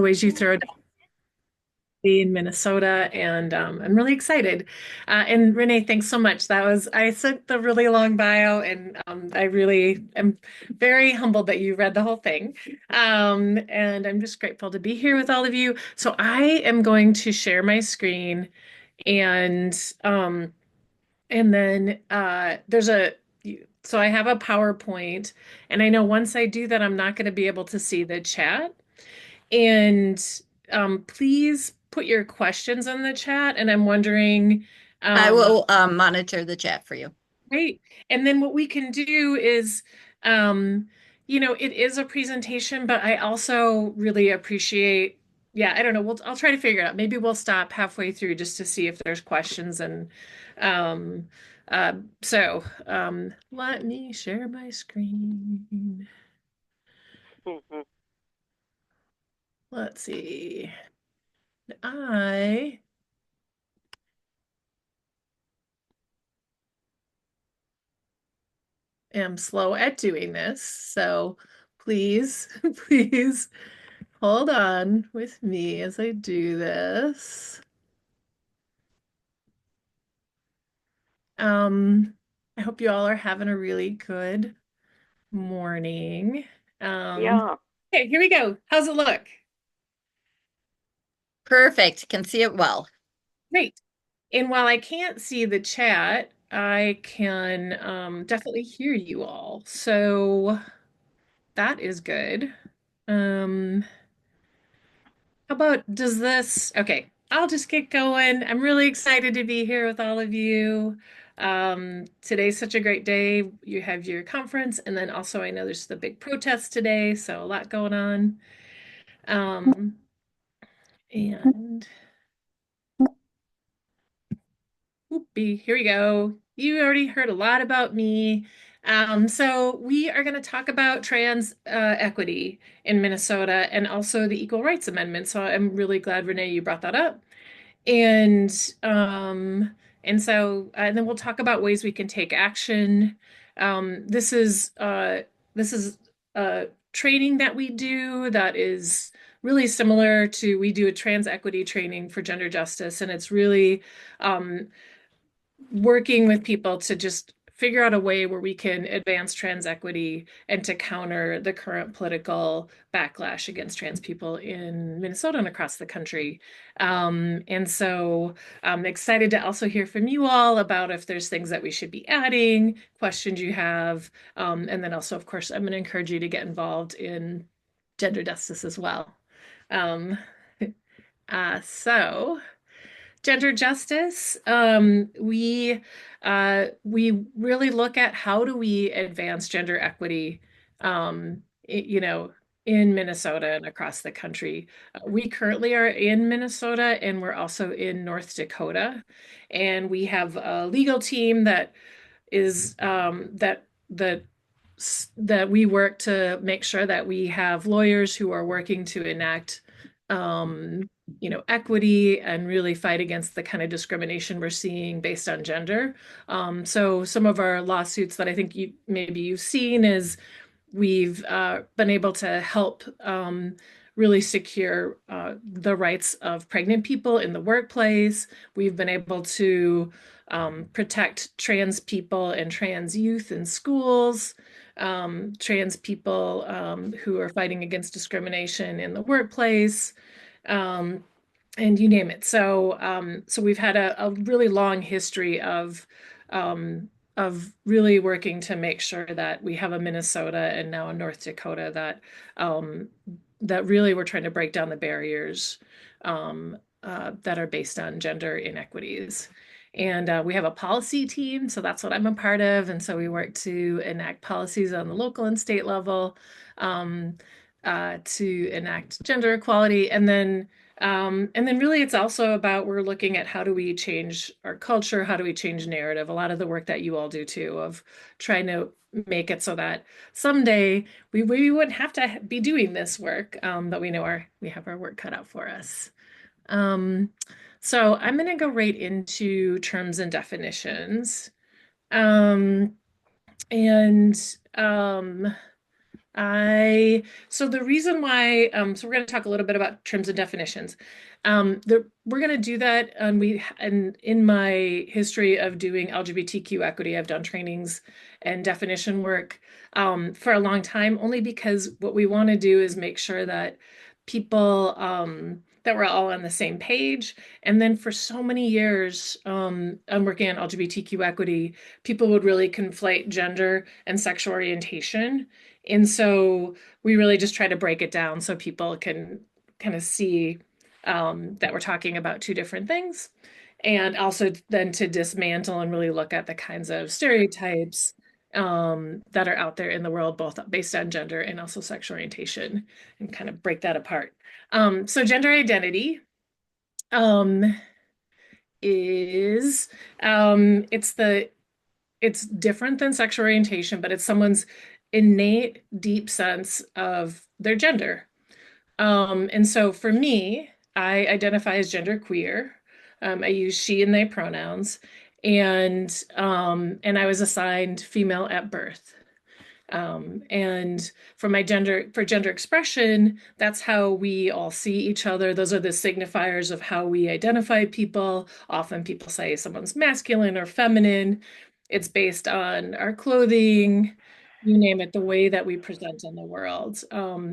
ways you throw in Minnesota, and I'm really excited. And Renee, thanks so much. I sent the really long bio, and I really am very humbled that you read the whole thing. And I'm just grateful to be here with all of you. So I am going to share my screen, and then so I have a PowerPoint, and I know once I do that, I'm not going to be able to see the chat. And please put your questions in the chat. And I'm wondering, I um, will monitor the chat for you. great. And then what we can do is, um, it is a presentation, but I also really appreciate, yeah, I don't know. I'll try to figure it out. Maybe we'll stop halfway through just to see if there's questions. And um, let me share my screen. Mhm. Let's see. I am slow at doing this. So please, please hold on with me as I do this. Um, I hope you all are having a really good morning. Um, Yeah. okay, here we go. How's it look? Perfect. Can see it well. Great. And while I can't see the chat, I can definitely hear you all. So that is good. Um, How about does this? Okay, I'll just get going. I'm really excited to be here with all of you. Today's such a great day. You have your conference, and then also I know there's the big protest today, so a lot going on. Um, and whoopee, here we go. You already heard a lot about me. So we are going to talk about trans equity in Minnesota and also the Equal Rights Amendment. So I'm really glad, Renee, you brought that up. And and then we'll talk about ways we can take action. This is training that we do that is really similar to we do a trans equity training for gender justice, and it's really um, working with people to just figure out a way where we can advance trans equity and to counter the current political backlash against trans people in Minnesota and across the country. And so I'm excited to also hear from you all about if there's things that we should be adding, questions you have. And then also, of course, I'm going to encourage you to get involved in gender justice as well. Um, so gender justice, we really look at how do we advance gender equity, you know, in Minnesota and across the country. We currently are in Minnesota and we're also in North Dakota, and we have a legal team that is that we work to make sure that we have lawyers who are working to enact equity and really fight against the kind of discrimination we're seeing based on gender. So some of our lawsuits that I think maybe you've seen is we've been able to help really secure the rights of pregnant people in the workplace. We've been able to protect trans people and trans youth in schools, trans people who are fighting against discrimination in the workplace. Um, and you name it. So we've had a really long history of really working to make sure that we have a Minnesota and now a North Dakota um, that really we're trying to break down the barriers that are based on gender inequities. And we have a policy team, so that's what I'm a part of. And so we work to enact policies on the local and state level um, to enact gender equality. And then really it's also about we're looking at how do we change our culture, how do we change narrative, a lot of the work that you all do too, of trying to make it so that someday we wouldn't have to be doing this work, but we have our work cut out for us. Um, so I'm going to go right into terms and definitions. Um, and So the reason why, so we're going to talk a little bit about terms and definitions. We're going to do that, and in my history of doing LGBTQ equity, I've done trainings and definition work, for a long time, only because what we want to do is make sure that people, that we're all on the same page. And then for so many years, I'm working on LGBTQ equity, people would really conflate gender and sexual orientation. And so we really just try to break it down so people can kind of see, that we're talking about two different things. And also then to dismantle and really look at the kinds of stereotypes, that are out there in the world, both based on gender and also sexual orientation, and kind of break that apart. So gender identity, um, is it's different than sexual orientation, but it's someone's innate, deep sense of their gender. And so for me, I identify as genderqueer. I use she and they pronouns, and I was assigned female at birth. And for gender expression, that's how we all see each other. Those are the signifiers of how we identify people. Often people say someone's masculine or feminine. It's based on our clothing, you name it, the way that we present in the world.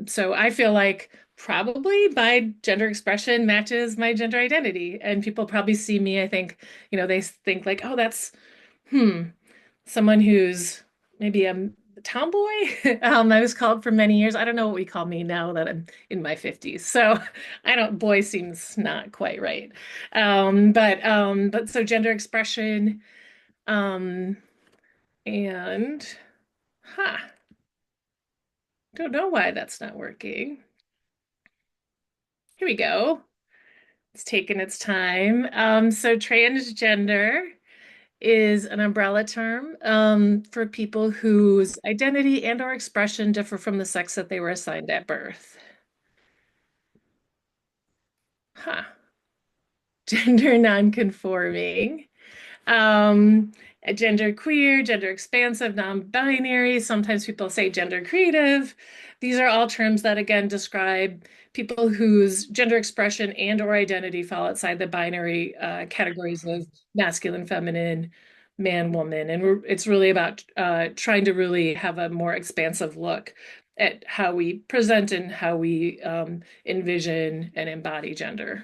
So I feel like probably my gender expression matches my gender identity. And people probably see me, I think, they think like, oh, that's, hmm, someone who's maybe a tomboy. I was called for many years. I don't know what we call me now that I'm in my 50s. So I don't, boy seems not quite right. But so gender expression, um, and huh, don't know why that's not working. Here we go. It's taking its time. So transgender is an umbrella term, for people whose identity and or expression differ from the sex that they were assigned at birth. Huh. Gender nonconforming, um, gender queer, gender expansive, non-binary. Sometimes people say gender creative. These are all terms that again describe people whose gender expression and or identity fall outside the binary, categories of masculine, feminine, man, woman. And it's really about, trying to really have a more expansive look at how we present and how we, envision and embody gender.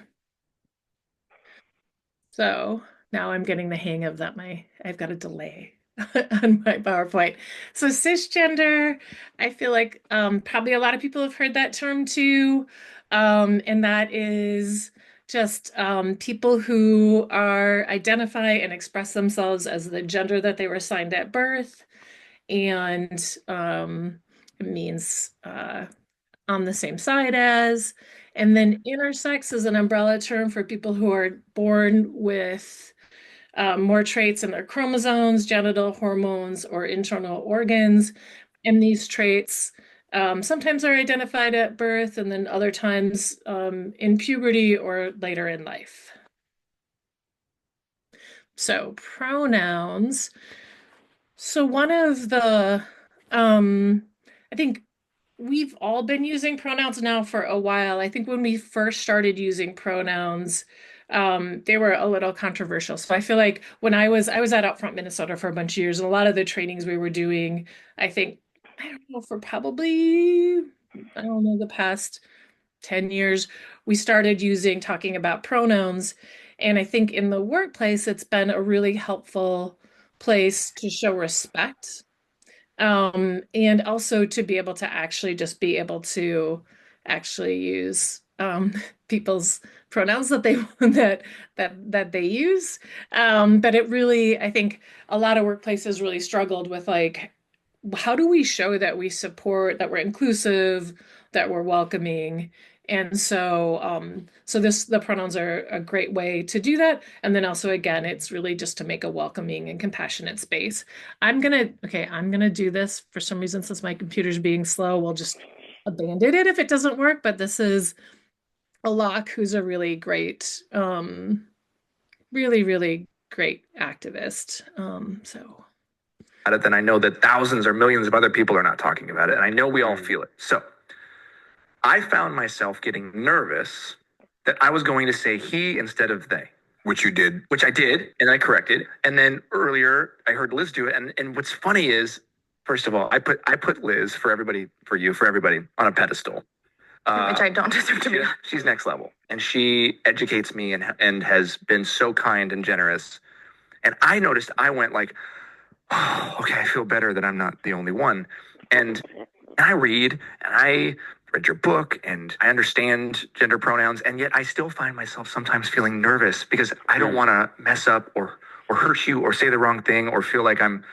So now I'm getting the hang of that. I've got a delay on my PowerPoint. So cisgender, I feel like, probably a lot of people have heard that term too. And that is just, people who are identify and express themselves as the gender that they were assigned at birth. And, it means, on the same side as. And then intersex is an umbrella term for people who are born with, more traits in their chromosomes, genital hormones, or internal organs. And these traits, sometimes are identified at birth, and then other times, in puberty or later in life. So pronouns. So one of the, um, I think we've all been using pronouns now for a while. I think when we first started using pronouns, they were a little controversial. So I feel like when I was at Outfront Minnesota for a bunch of years, and a lot of the trainings we were doing, I think, I don't know, for probably, I don't know, the past 10 years, we started talking about pronouns. And I think in the workplace, it's been a really helpful place to show respect, and also to be able to actually just be able to actually use, people's pronouns that they that they use. But it really, I think a lot of workplaces really struggled with like, how do we show that we support, that we're inclusive, that we're welcoming? And so, the pronouns are a great way to do that. And then also, again, it's really just to make a welcoming and compassionate space. I'm gonna do this for some reason, since my computer's being slow, we'll just abandon it if it doesn't work. But this is Alok, who's a really great, really, really great activist. So it, then I know that thousands or millions of other people are not talking about it. And I know we all feel it. So I found myself getting nervous that I was going to say he instead of they. Which you did. Which I did, and I corrected. And then earlier I heard Liz do it. And what's funny is, first of all, I put Liz for everybody, for you, for everybody on a pedestal. Which I don't deserve to be. She's next level. And she educates me and has been so kind and generous. And I noticed I went like, oh, okay, I feel better that I'm not the only one. And I read your book and I understand gender pronouns, and yet I still find myself sometimes feeling nervous because I don't want to mess up or hurt you or say the wrong thing or feel like I'm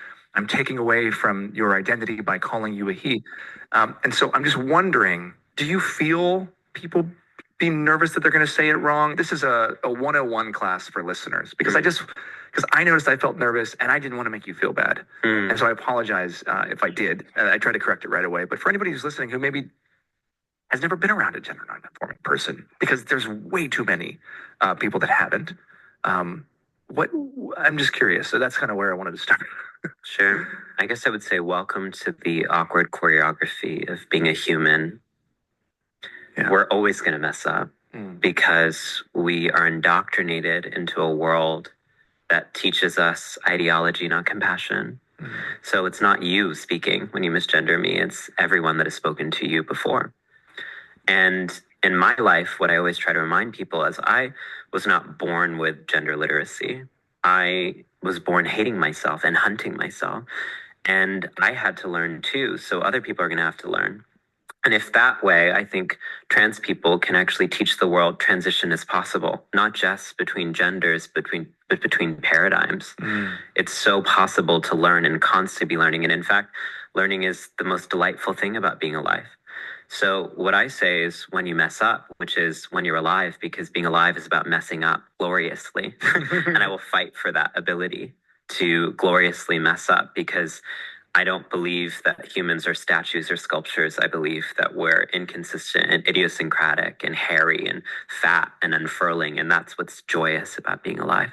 taking away from your identity by calling you a he. And so I'm just wondering, do you feel people being nervous that they're going to say it wrong? This is a 101 class for listeners because because I noticed I felt nervous and I didn't want to make you feel bad. And so I apologize if I did. I tried to correct it right away. But for anybody who's listening who maybe has never been around a gender non-conforming person, because there's way too many people that haven't. What I'm just curious. So that's kind of where I wanted to start. Sure. I guess I would say welcome to the awkward choreography of being a human. Yeah. We're always going to mess up because we are indoctrinated into a world that teaches us ideology, not compassion. So it's not you speaking when you misgender me, it's everyone that has spoken to you before. And in my life, what I always try to remind people is I was not born with gender literacy. I was born hating myself and hunting myself. And I had to learn too. So other people are going to have to learn. And if that way, I think trans people can actually teach the world transition is possible, not just between genders, but between paradigms. It's so possible to learn and constantly be learning. And in fact, learning is the most delightful thing about being alive. So what I say is when you mess up, which is when you're alive, because being alive is about messing up gloriously. And I will fight for that ability to gloriously mess up because I don't believe that humans are statues or sculptures. I believe that we're inconsistent and idiosyncratic and hairy and fat and unfurling. And that's what's joyous about being alive.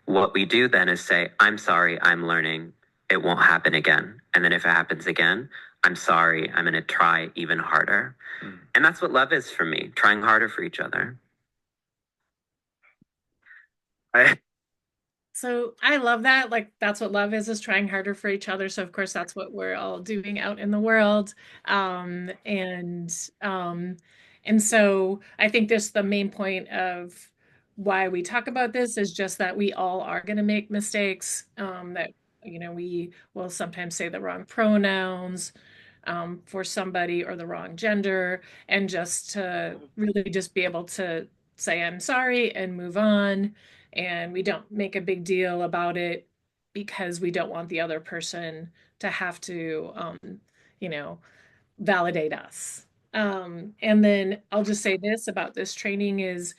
What we do then is say, I'm sorry, I'm learning. It won't happen again. And then if it happens again, I'm sorry, I'm going to try even harder. And that's what love is for me, trying harder for each other. So I love that. Like that's what love is trying harder for each other. So of course that's what we're all doing out in the world. Um, and um, and so I think this the main point of why we talk about this is just that we all are going to make mistakes. That we will sometimes say the wrong pronouns for somebody or the wrong gender, and just to really just be able to say I'm sorry and move on, and we don't make a big deal about it because we don't want the other person to have to you know validate us. And then I'll just say this about this training is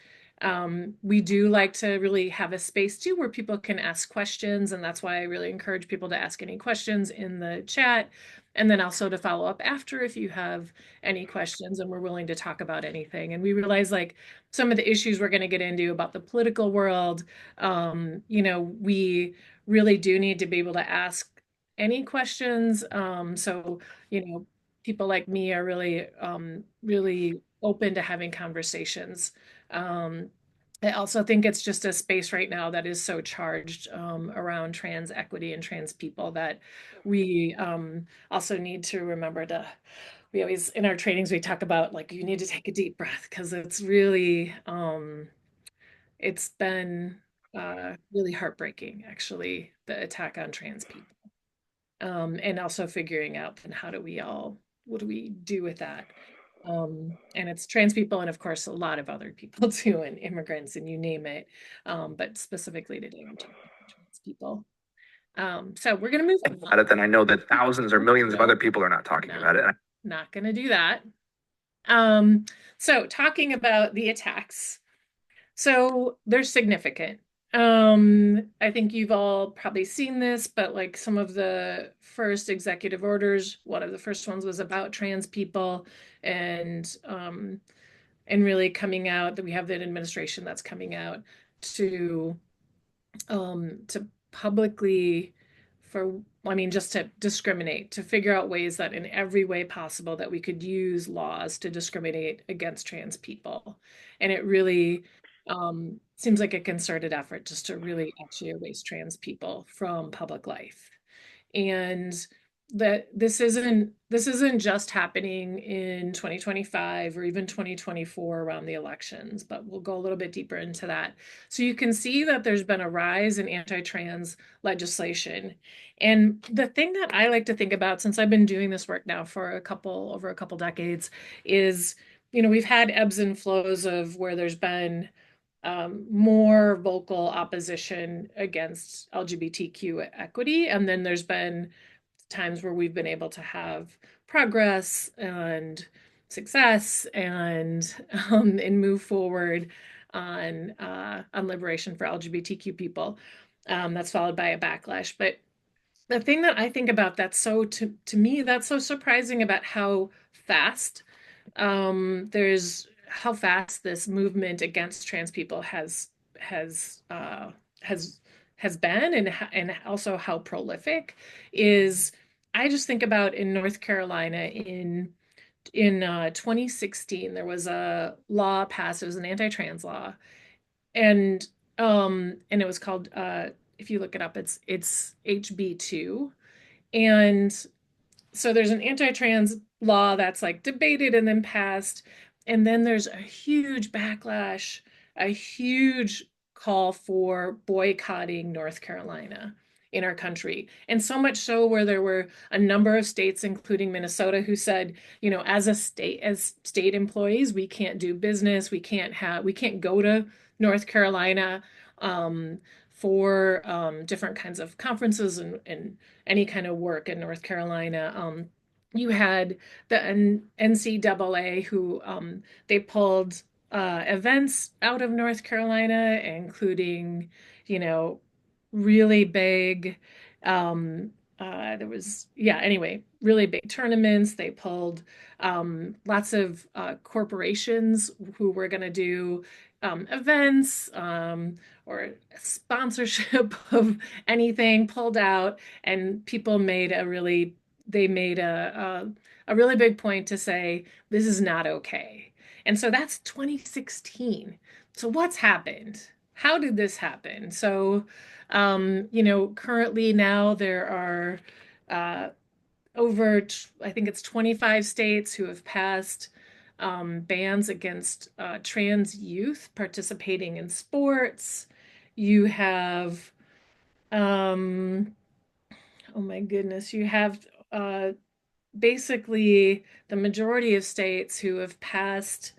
we do like to really have a space too where people can ask questions. And that's why I really encourage people to ask any questions in the chat. And then also to follow up after if you have any questions, and we're willing to talk about anything. And we realize like some of the issues we're going to get into about the political world, we really do need to be able to ask any questions. So people like me are really open to having conversations. Um, I also think it's just a space right now that is so charged around trans equity and trans people that we also need to remember to. We always in our trainings we talk about like you need to take a deep breath because it's really it's been really heartbreaking actually the attack on trans people. And also figuring out then what do we do with that? And it's trans people and of course a lot of other people too, and immigrants and you name it. But specifically today we're talking about trans people. So we're gonna move on. About it, then I know that thousands or millions of other people are not talking about it. Not gonna do that. So talking about the attacks. So they're significant. I think you've all probably seen this, but like some of the first executive orders, one of the first ones was about trans people, and really coming out that we have an administration that's coming out to publicly for I mean, just to discriminate, to figure out ways that in every way possible that we could use laws to discriminate against trans people. And it really seems like a concerted effort just to really actually erase trans people from public life. And that this isn't just happening in 2025 or even 2024 around the elections, but we'll go a little bit deeper into that. So you can see that there's been a rise in anti-trans legislation. And the thing that I like to think about, since I've been doing this work now for over a couple decades, is, we've had ebbs and flows of where there's been more vocal opposition against LGBTQ equity. And then there's been times where we've been able to have progress and success and move forward on liberation for LGBTQ people. That's followed by a backlash. But the thing that I think about that's to me, that's so surprising about there's how fast this movement against trans people has uh, has has been, and also how prolific is. I just think about in North Carolina in 2016 there was a law passed. It was an anti-trans law, and and it was called if you look it up, it's HB2. And so there's an anti-trans law that's like debated and then passed, and then there's a huge backlash, a huge call for boycotting North Carolina in our country. And so much so where there were a number of states, including Minnesota, who said, as state employees, we can't do business, we can't go to North Carolina um, for different kinds of conferences and any kind of work in North Carolina. You had the NCAA who they pulled events out of North Carolina, including, you know, really big. There was, yeah, anyway, really big tournaments. They pulled lots of corporations who were going to do events or sponsorship of anything pulled out, and people made they made a really big point to say this is not okay. And so that's 2016. So what's happened? How did this happen? So, currently now there are uh, I think it's 25 states who have passed bans against trans youth participating in sports. You have, um, oh my goodness, you have basically the majority of states who have passed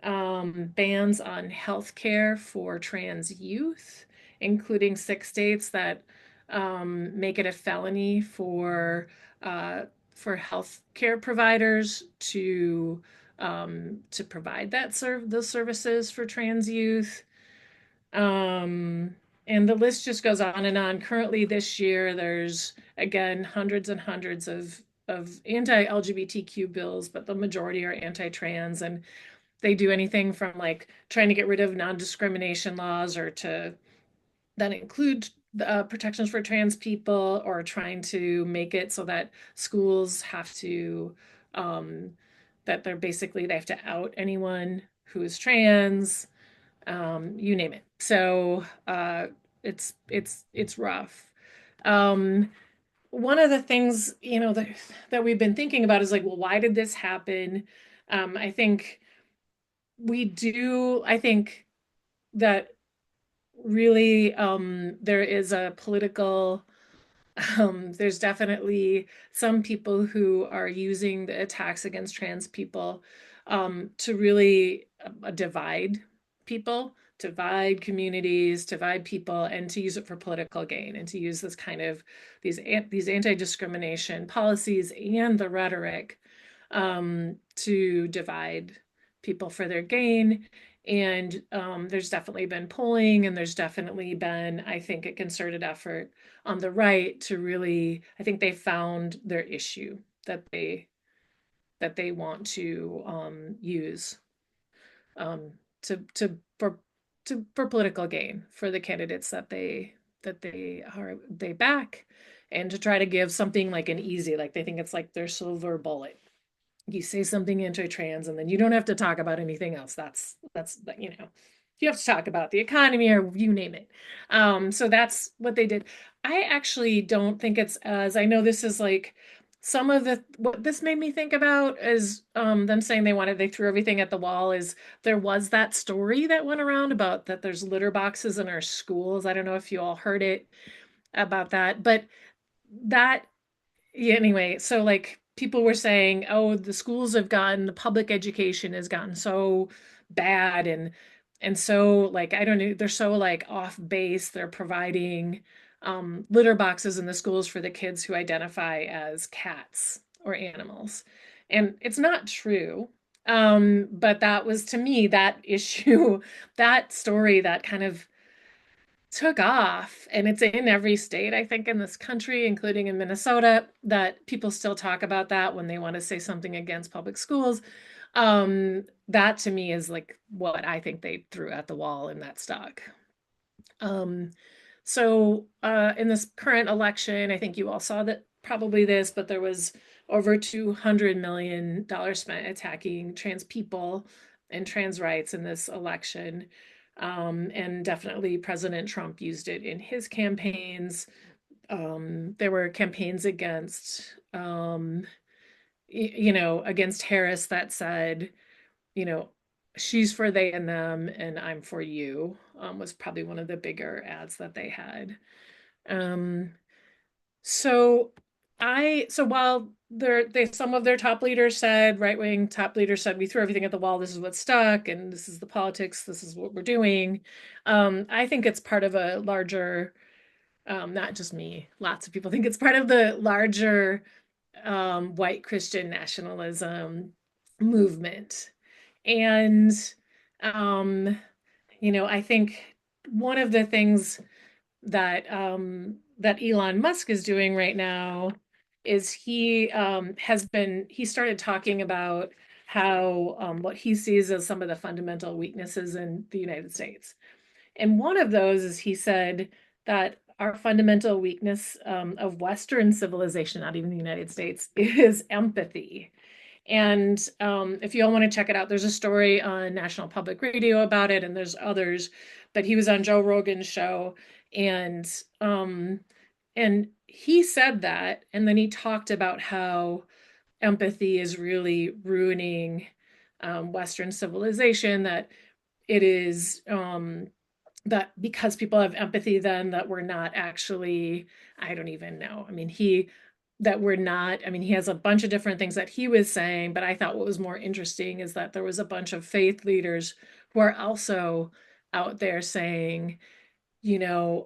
bans on healthcare for trans youth, including 6 states that make it a felony for health care providers to provide those services for trans youth. Um, and the list just goes on and on. Currently, this year, there's again hundreds and hundreds of anti-LGBTQ bills, but the majority are anti-trans, and they do anything from like trying to get rid of non-discrimination laws or to that include protections for trans people, or trying to make it so that schools have to um, that they have to out anyone who is trans, you name it. So it's rough. Um, One of the things that we've been thinking about is like, well, why did this happen? I think I think that really there is a political there's definitely some people who are using the attacks against trans people to really divide people, divide communities, divide people, and to use it for political gain, and to use this kind of these anti-discrimination policies and the rhetoric to divide people for their gain. And there's definitely been polling, and there's definitely been, I think, a concerted effort on the right to really, I think they found their issue that they want to use um, to for political gain for the candidates that they back. and to try to give something like an easy, like they think it's like their silver bullet. You say something anti-trans and then you don't have to talk about anything else. That's you know, you have to talk about the economy or you name it. So that's what they did. I actually don't think it's as, I know this is like some of the, what this made me think about is them saying they threw everything at the wall, is there was that story that went around about that there's litter boxes in our schools. I don't know if you all heard it about that, but that, yeah, anyway, so like people were saying, oh, the public education has gotten so bad, and so like I don't know, they're so like off base. They're providing litter boxes in the schools for the kids who identify as cats or animals. And it's not true. But that was, to me, that issue, that story that kind of took off, and it's in every state I think in this country, including in Minnesota, that people still talk about that when they want to say something against public schools. That to me is like what I think they threw at the wall in that stock. um, in this current election, I think you all saw that probably this, but there was over $200 million spent attacking trans people and trans rights in this election. And definitely President Trump used it in his campaigns. There were campaigns against, you know, against Harris that said, you know, she's for they and them and I'm for you, was probably one of the bigger ads that they had. Um, so so while some of their top leaders said, right wing top leaders said, we threw everything at the wall, this is what stuck, and this is the politics, this is what we're doing. I think it's part of a larger, not just me, lots of people think it's part of the larger white Christian nationalism movement. And, um, you know, I think one of the things that Elon Musk is doing right now is he started talking about how what he sees as some of the fundamental weaknesses in the United States. And one of those is he said that our fundamental weakness of Western civilization, not even the United States, is empathy. And if you all want to check it out, there's a story on National Public Radio about it, and there's others. But he was on Joe Rogan's show, and um, and he said that, and then he talked about how empathy is really ruining Western civilization. That it is that because people have empathy, then that we're not actually, I don't even know. I mean, that we're not, I mean, he has a bunch of different things that he was saying, but I thought what was more interesting is that there was a bunch of faith leaders who are also out there saying, you know,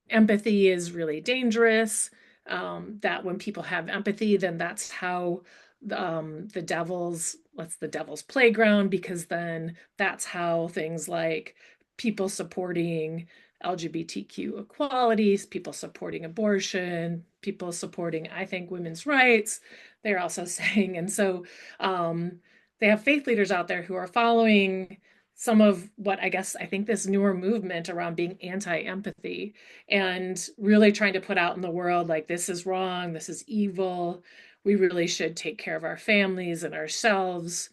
empathy is really dangerous. That when people have empathy, then that's how what's the devil's playground, because then that's how things like people supporting LGBTQ equalities, people supporting abortion, people supporting, I think, women's rights, they're also saying. And so they have faith leaders out there who are following some of what I think this newer movement around being anti-empathy and really trying to put out in the world like, this is wrong, this is evil, we really should take care of our families and ourselves.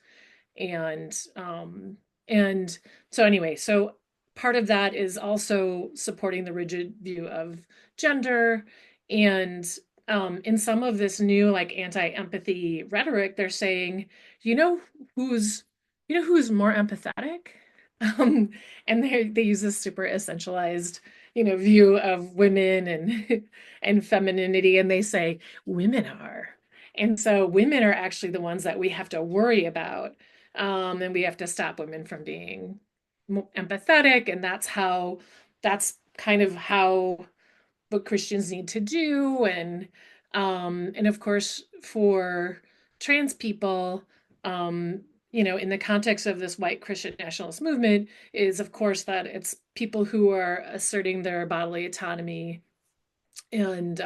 And so anyway, so part of that is also supporting the rigid view of gender. And in some of this new like anti-empathy rhetoric, they're saying, you know who's who's more empathetic? Um, and they use this super essentialized, you know, view of women and and femininity, and they say women are. And so women are actually the ones that we have to worry about. And we have to stop women from being empathetic. And that's kind of how what Christians need to do. And of course, for trans people, you know, in the context of this white Christian nationalist movement, is of course that it's people who are asserting their bodily autonomy and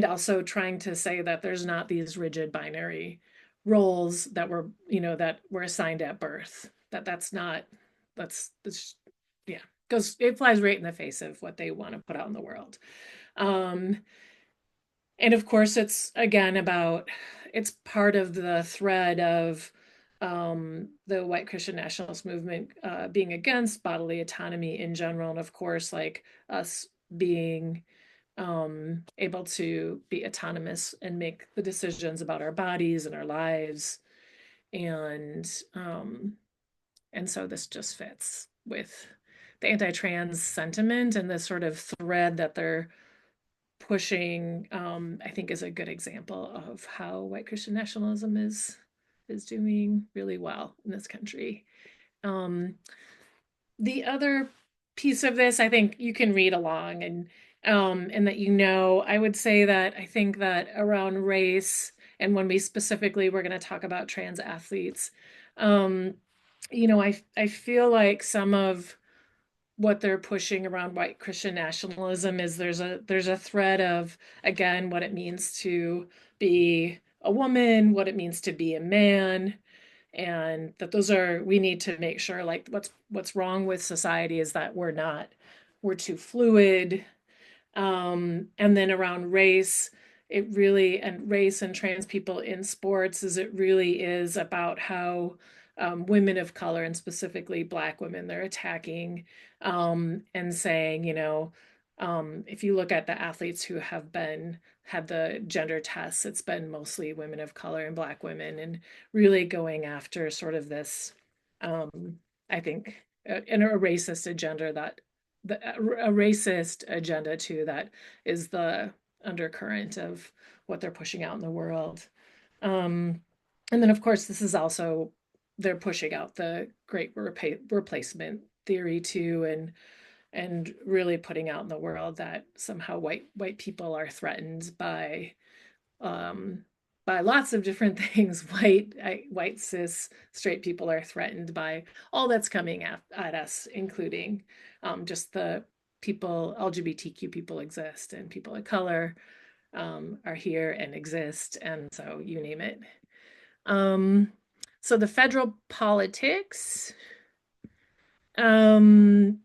also trying to say that there's not these rigid binary roles that were, you know, that were assigned at birth. That's not, that's yeah, it flies right in the face of what they want to put out in the world. Um, and of course, it's again about it's part of the thread of the white Christian nationalist movement being against bodily autonomy in general, and of course, like us being able to be autonomous and make the decisions about our bodies and our lives, and um, and so this just fits with the anti-trans sentiment and the sort of thread that they're pushing, I think is a good example of how white Christian nationalism is doing really well in this country. Um, the other piece of this, I think you can read along and that I would say that I think that around race and when we specifically we're going to talk about trans athletes, um, I feel like some of what they're pushing around white Christian nationalism is there's a thread of again what it means to be a woman, what it means to be a man, and that those are we need to make sure like what's wrong with society is that we're too fluid, and then around race, and race and trans people in sports is it really is about how women of color and specifically Black women they're attacking and saying, if you look at the athletes who have been had the gender tests, it's been mostly women of color and Black women, and really going after sort of this, I think, in a racist agenda a racist agenda too that is the undercurrent of what they're pushing out in the world. Um, and then of course this is also they're pushing out the great replacement theory too, and really putting out in the world that somehow white people are threatened um, by lots of different things. White cis straight people are threatened by all that's coming at us, including just the people LGBTQ people exist and people of color are here and exist, and so you name it. Um, so the federal politics. You're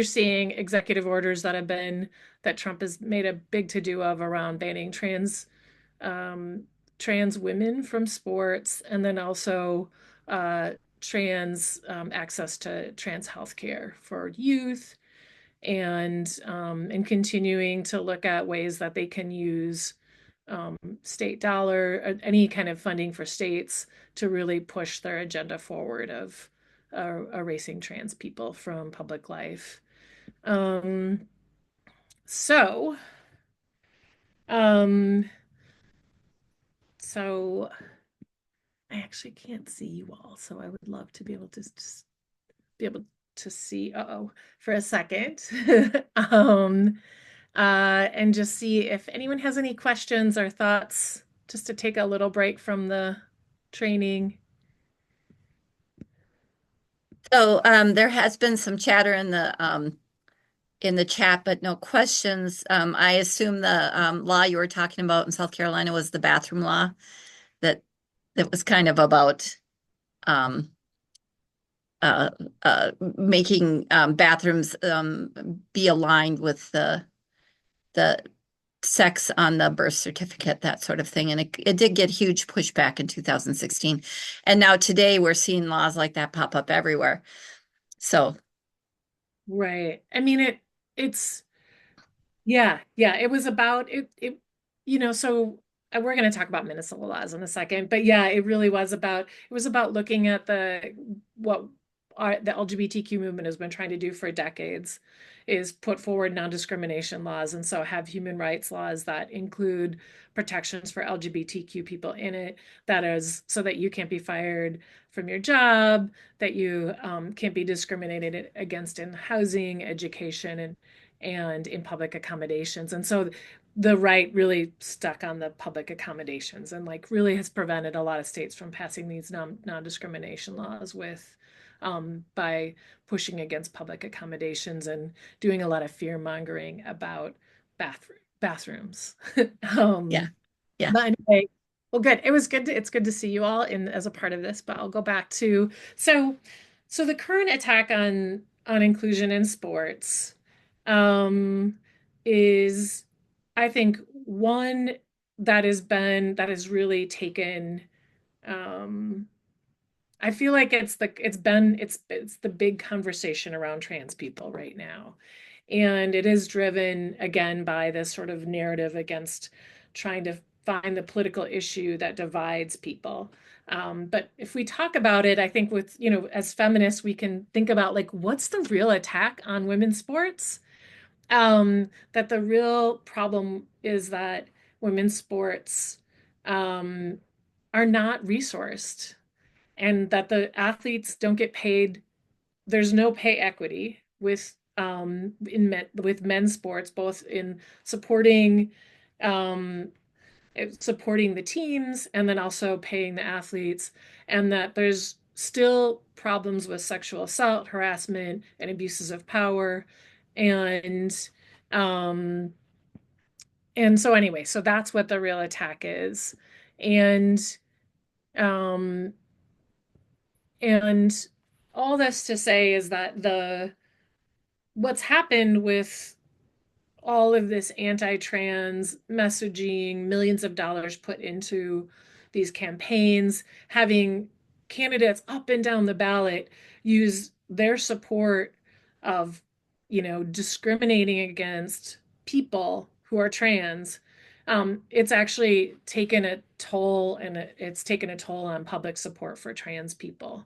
seeing executive orders that Trump has made a big to do of around banning um, trans women from sports, and then also trans access to trans healthcare for youth, and continuing to look at ways that they can use state dollar, any kind of funding for states to really push their agenda forward of erasing trans people from public life. Um, so, um, so I actually can't see you all, so I would love to be able to just be able to see, for a second. um, and just see if anyone has any questions or thoughts, just to take a little break from the training. So there has been some chatter in the chat, but no questions. I assume the law you were talking about in South Carolina was the bathroom law that that was kind of about um, making bathrooms be aligned with the sex on the birth certificate, that sort of thing. And it did get huge pushback in 2016. And now today we're seeing laws like that pop up everywhere. So Right. I mean, it's yeah, it was about so we're going to talk about Minnesota laws in a second, but yeah, it was about looking at what the LGBTQ movement has been trying to do for decades is put forward non-discrimination laws, and so have human rights laws that include protections for LGBTQ people in it, that is so that you can't be fired from your job, that you can't be discriminated against in housing, education, and in public accommodations. And so the right really stuck on the public accommodations and like really has prevented a lot of states from passing these non-discrimination laws by pushing against public accommodations and doing a lot of fear mongering about bathrooms. yeah, yeah. But anyway, well, good. It's good to see you all in as a part of this, but I'll go back to so the current attack on inclusion in sports. Um, is, I think, one that has really taken, um, I feel like it's the big conversation around trans people right now. And it is driven again by this sort of narrative against trying to find the political issue that divides people. But if we talk about it, I think with, as feminists, we can think about like, what's the real attack on women's sports? That the real problem is that women's sports um, are not resourced and that the athletes don't get paid. There's no pay equity with men's sports, both in um, supporting the teams and then also paying the athletes, and that there's still problems with sexual assault, harassment, and abuses of power, and um, so anyway, so that's what the real attack is, and um, and all this to say is that the what's happened with all of this anti-trans messaging, millions of dollars put into these campaigns, having candidates up and down the ballot use their support of, discriminating against people who are trans. It's actually taken a toll, and it's taken a toll on public support for trans people,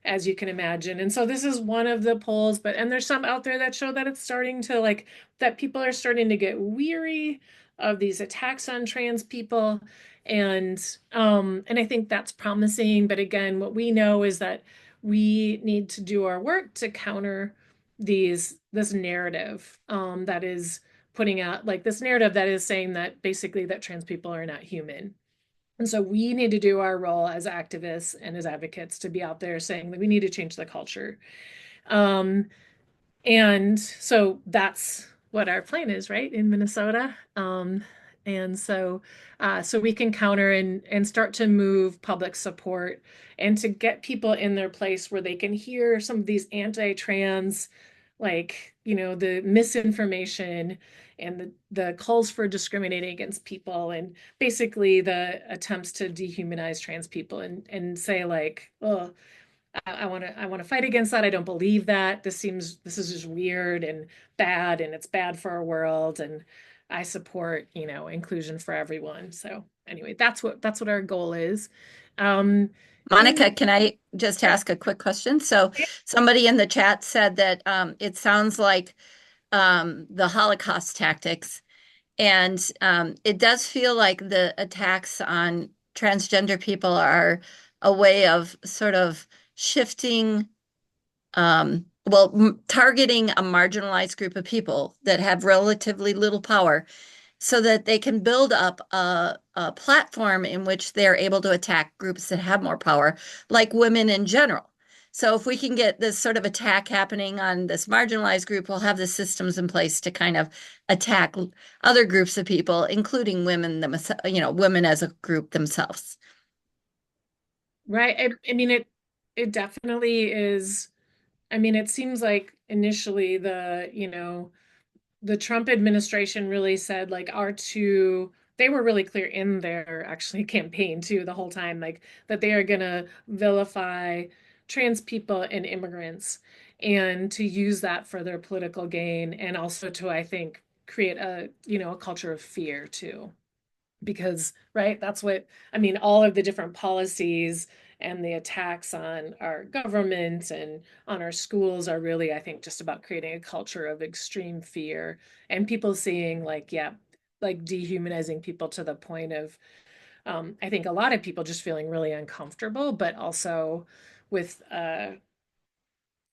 as you can imagine. And so this is one of the polls, and there's some out there that show that it's starting to like that people are starting to get weary of these attacks on trans people. And I think that's promising. But again, what we know is that we need to do our work to counter this narrative that is putting out like this narrative that is saying that basically that trans people are not human. And so we need to do our role as activists and as advocates to be out there saying that we need to change the culture. Um, and so that's what our plan is, right, in Minnesota. And so we can counter and start to move public support and to get people in their place where they can hear some of these anti-trans, like, the misinformation and the calls for discriminating against people and basically the attempts to dehumanize trans people and say like, oh, I want to fight against that. I don't believe that. This is just weird and bad, and it's bad for our world. And I support, inclusion for everyone. So anyway, that's what our goal is. Um, Monica, in can I just yeah, ask a quick question? So somebody in the chat said that it sounds like the Holocaust tactics, and it does feel like the attacks on transgender people are a way of sort of shifting, targeting a marginalized group of people that have relatively little power so that they can build up a platform in which they're able to attack groups that have more power, like women in general. So if we can get this sort of attack happening on this marginalized group, we'll have the systems in place to kind of attack other groups of people, including women themselves, women as a group themselves. right. I mean, it definitely is. I mean, it seems like initially the Trump administration really said like they were really clear in their actually campaign too the whole time, like that they are gonna vilify trans people and immigrants and to use that for their political gain and also to, I think, create a culture of fear too, because right, that's what I mean, all of the different policies and the attacks on our government and on our schools are really, I think, just about creating a culture of extreme fear and people seeing like, yeah, like dehumanizing people to the point of I think a lot of people just feeling really uncomfortable, but also with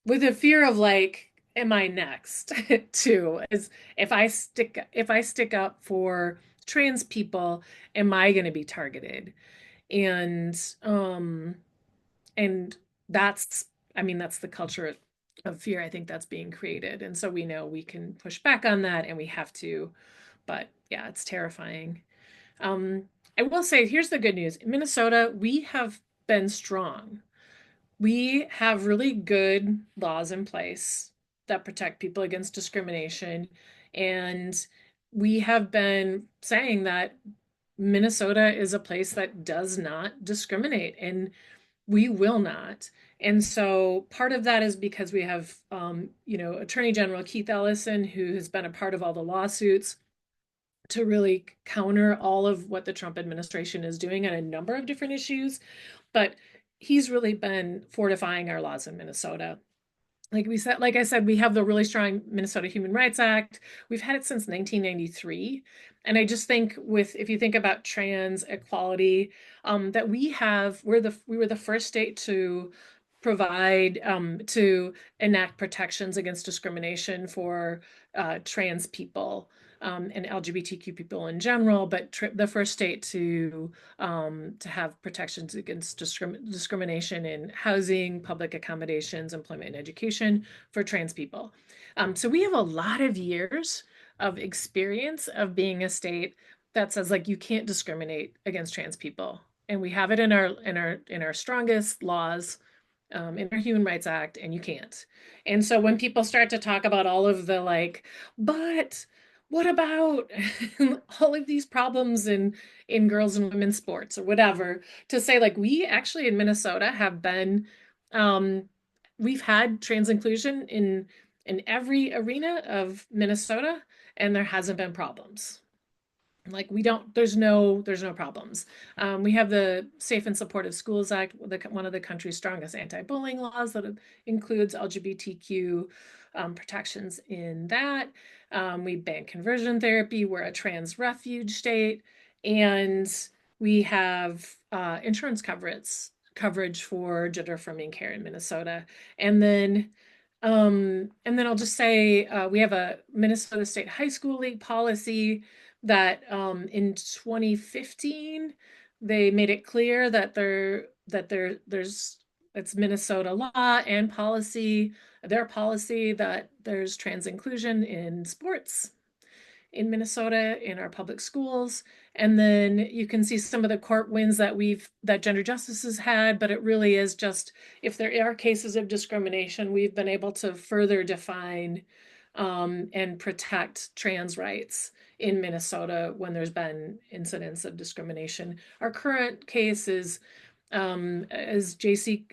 with a fear of like, am I next too? Is if I stick up for trans people, am I going to be targeted? And and that's, I mean, that's the culture of fear, I think, that's being created. And so we know we can push back on that and we have to, but yeah, it's terrifying. Um, I will say, here's the good news. In Minnesota, we have been strong. We have really good laws in place that protect people against discrimination. And we have been saying that Minnesota is a place that does not discriminate, and we will not. And so part of that is because we have, Attorney General Keith Ellison, who has been a part of all the lawsuits to really counter all of what the Trump administration is doing on a number of different issues. But he's really been fortifying our laws in Minnesota. Like I said, we have the really strong Minnesota Human Rights Act. We've had it since 1993. And I just think if you think about trans equality, that we were the first state to to enact protections against discrimination for trans people and LGBTQ people in general, but the first state to have protections against discrimination in housing, public accommodations, employment, and education for trans people. So we have a lot of years of experience of being a state that says like you can't discriminate against trans people, and we have it in our strongest laws, in our Human Rights Act, and you can't. And so when people start to talk about all of the like, but what about all of these problems in girls and women's sports or whatever, to say like we actually in Minnesota have been, um, we've had trans inclusion in every arena of Minnesota, and there hasn't been problems. Like we don't, there's no problems. We have the Safe and Supportive Schools Act, one of the country's strongest anti-bullying laws that includes LGBTQ protections in that. We ban conversion therapy. We're a trans refuge state, and we have insurance coverage for gender affirming care in Minnesota. And then I'll just say we have a Minnesota State High School League policy that in 2015 they made it clear that there's it's Minnesota law and policy, their policy, that there's trans inclusion in sports in Minnesota in our public schools. And then you can see some of the court wins that Gender Justice has had, but it really is just if there are cases of discrimination, we've been able to further define and protect trans rights in Minnesota when there's been incidents of discrimination. Our current case is JC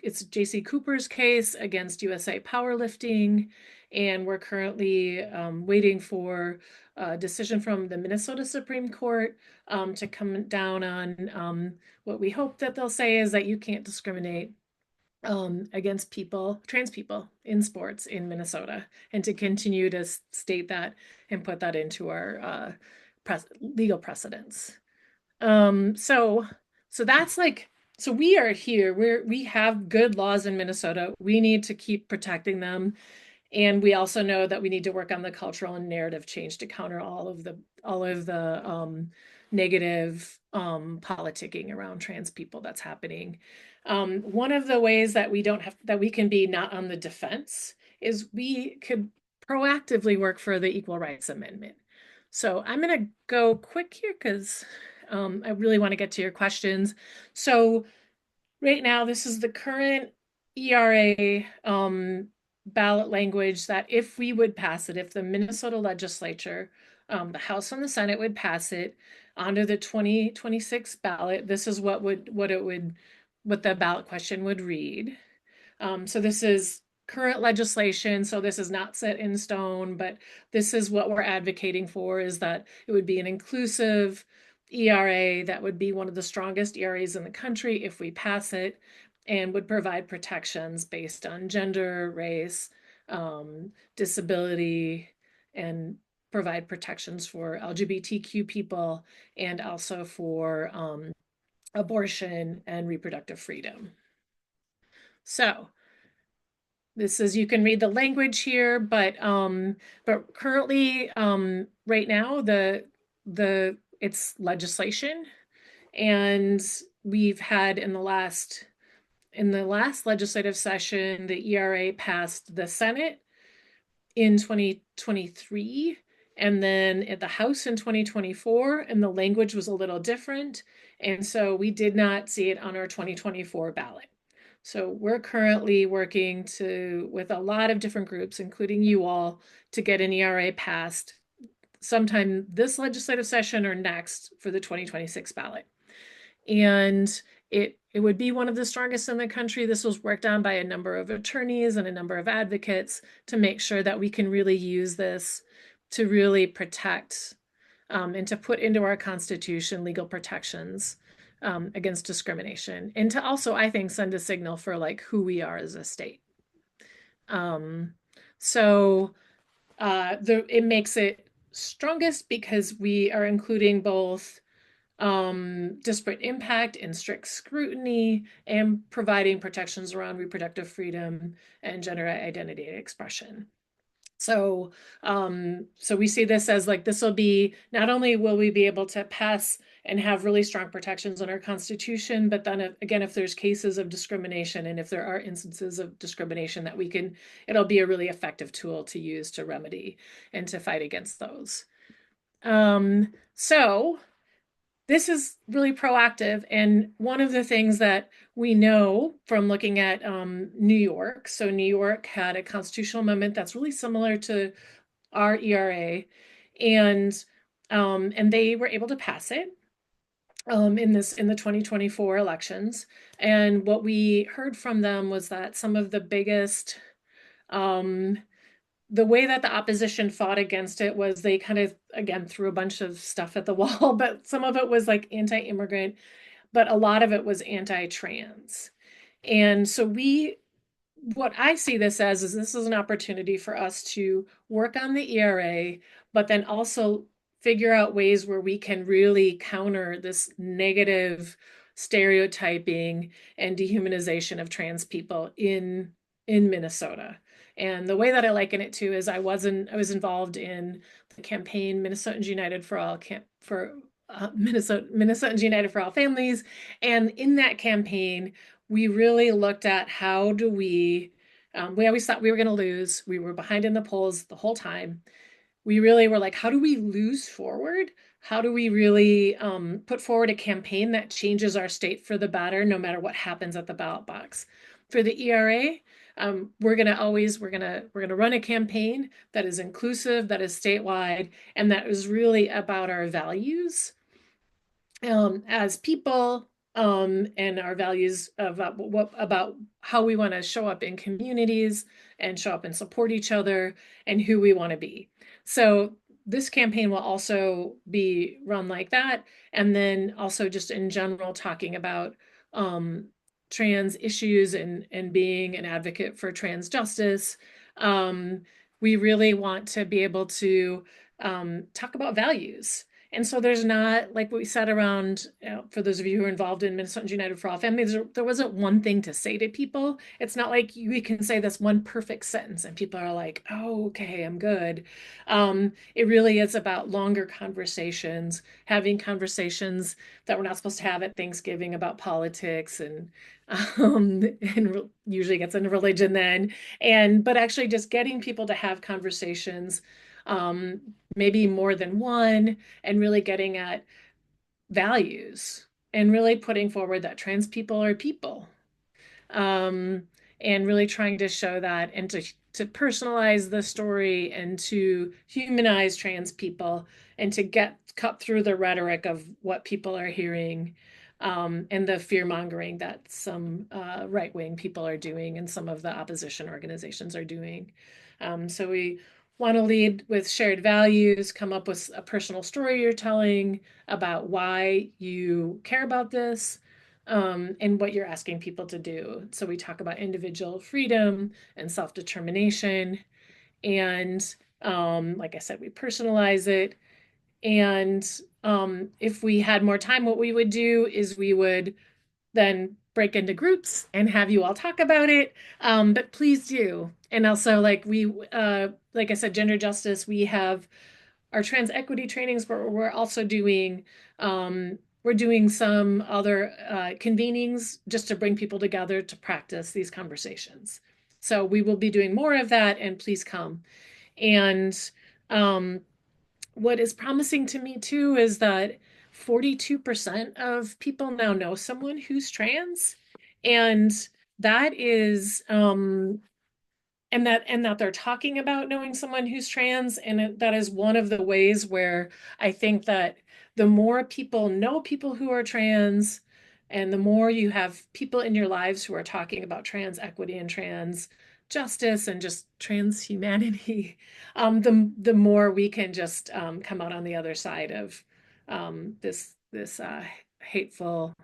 Cooper's case against USA Powerlifting, and we're currently waiting for a decision from the Minnesota Supreme Court to come down on what we hope that they'll say is that you can't discriminate against trans people in sports in Minnesota, and to continue to state that and put that into our legal precedents. So that's like, so we are here. We have good laws in Minnesota. We need to keep protecting them. And we also know that we need to work on the cultural and narrative change to counter all of the negative politicking around trans people that's happening. One of the ways that we can be not on the defense is we could proactively work for the Equal Rights Amendment. So I'm going to go quick here because I really want to get to your questions. So right now, this is the current ERA ballot language that if we would pass it, if the Minnesota legislature, the House and the Senate would pass it onto the 2026 ballot, this is what the ballot question would read. So this is current legislation, so this is not set in stone, but this is what we're advocating for, is that it would be an inclusive ERA that would be one of the strongest ERAs in the country if we pass it, and would provide protections based on gender, race, disability, and provide protections for LGBTQ people, and also for abortion and reproductive freedom. So this is, you can read the language here, but currently, right now, it's legislation, and we've had in the last legislative session, the ERA passed the Senate in 2023, and then at the House in 2024, and the language was a little different, and so we did not see it on our 2024 ballot. So we're currently working with a lot of different groups, including you all, to get an ERA passed sometime this legislative session or next for the 2026 ballot. And it would be one of the strongest in the country. This was worked on by a number of attorneys and a number of advocates to make sure that we can really use this to really protect and to put into our Constitution legal protections against discrimination, and to also, I think, send a signal for like who we are as a state. So it makes it strongest because we are including both disparate impact and strict scrutiny, and providing protections around reproductive freedom and gender identity expression. So, so we see this as like, this will be, not only will we be able to pass and have really strong protections in our Constitution, but then again, if there's cases of discrimination and if there are instances of discrimination that we can, it'll be a really effective tool to use to remedy and to fight against those. So this is really proactive. And one of the things that we know from looking at New York, so New York had a constitutional amendment that's really similar to our ERA, and they were able to pass it in the 2024 elections. And what we heard from them was that some of the biggest the way that the opposition fought against it was they kind of, again, threw a bunch of stuff at the wall, but some of it was like anti-immigrant, but a lot of it was anti-trans. And so what I see this as is this is an opportunity for us to work on the ERA, but then also figure out ways where we can really counter this negative stereotyping and dehumanization of trans people in Minnesota. And the way that I liken it to is I was involved in the campaign Minnesotans United for All Minnesotans United for All Families. And in that campaign, we really looked at how do we always thought we were going to lose. We were behind in the polls the whole time. We really were like, how do we lose forward? How do we really put forward a campaign that changes our state for the better, no matter what happens at the ballot box? For the ERA, we're gonna run a campaign that is inclusive, that is statewide, and that is really about our values as people, and our values about how we want to show up in communities and show up and support each other and who we want to be. So this campaign will also be run like that, and then also just in general talking about trans issues and being an advocate for trans justice. We really want to be able to talk about values. And so there's not, like what we said around, for those of you who are involved in Minnesotans United for All Families, there wasn't one thing to say to people. It's not like we can say this one perfect sentence and people are like, oh, okay, I'm good. It really is about longer conversations, having conversations that we're not supposed to have at Thanksgiving about politics and usually gets into religion then. But actually just getting people to have conversations, maybe more than one, and really getting at values and really putting forward that trans people are people, um, and really trying to show that and to personalize the story and to humanize trans people and to cut through the rhetoric of what people are hearing, and the fear mongering that some right-wing people are doing and some of the opposition organizations are doing. So we want to lead with shared values, come up with a personal story you're telling about why you care about this, and what you're asking people to do. So we talk about individual freedom and self-determination. And like I said, we personalize it. And if we had more time, what we would do is we would then break into groups and have you all talk about it. But please do. And also, like I said, gender justice, we have our trans equity trainings, but we're also doing we're doing some other convenings just to bring people together to practice these conversations. So we will be doing more of that, and please come. And what is promising to me too is that 42% of people now know someone who's trans. And that is and that they're talking about knowing someone who's trans, and that is one of the ways where I think that the more people know people who are trans, and the more you have people in your lives who are talking about trans equity and trans justice and just trans humanity, the more we can just come out on the other side of this hateful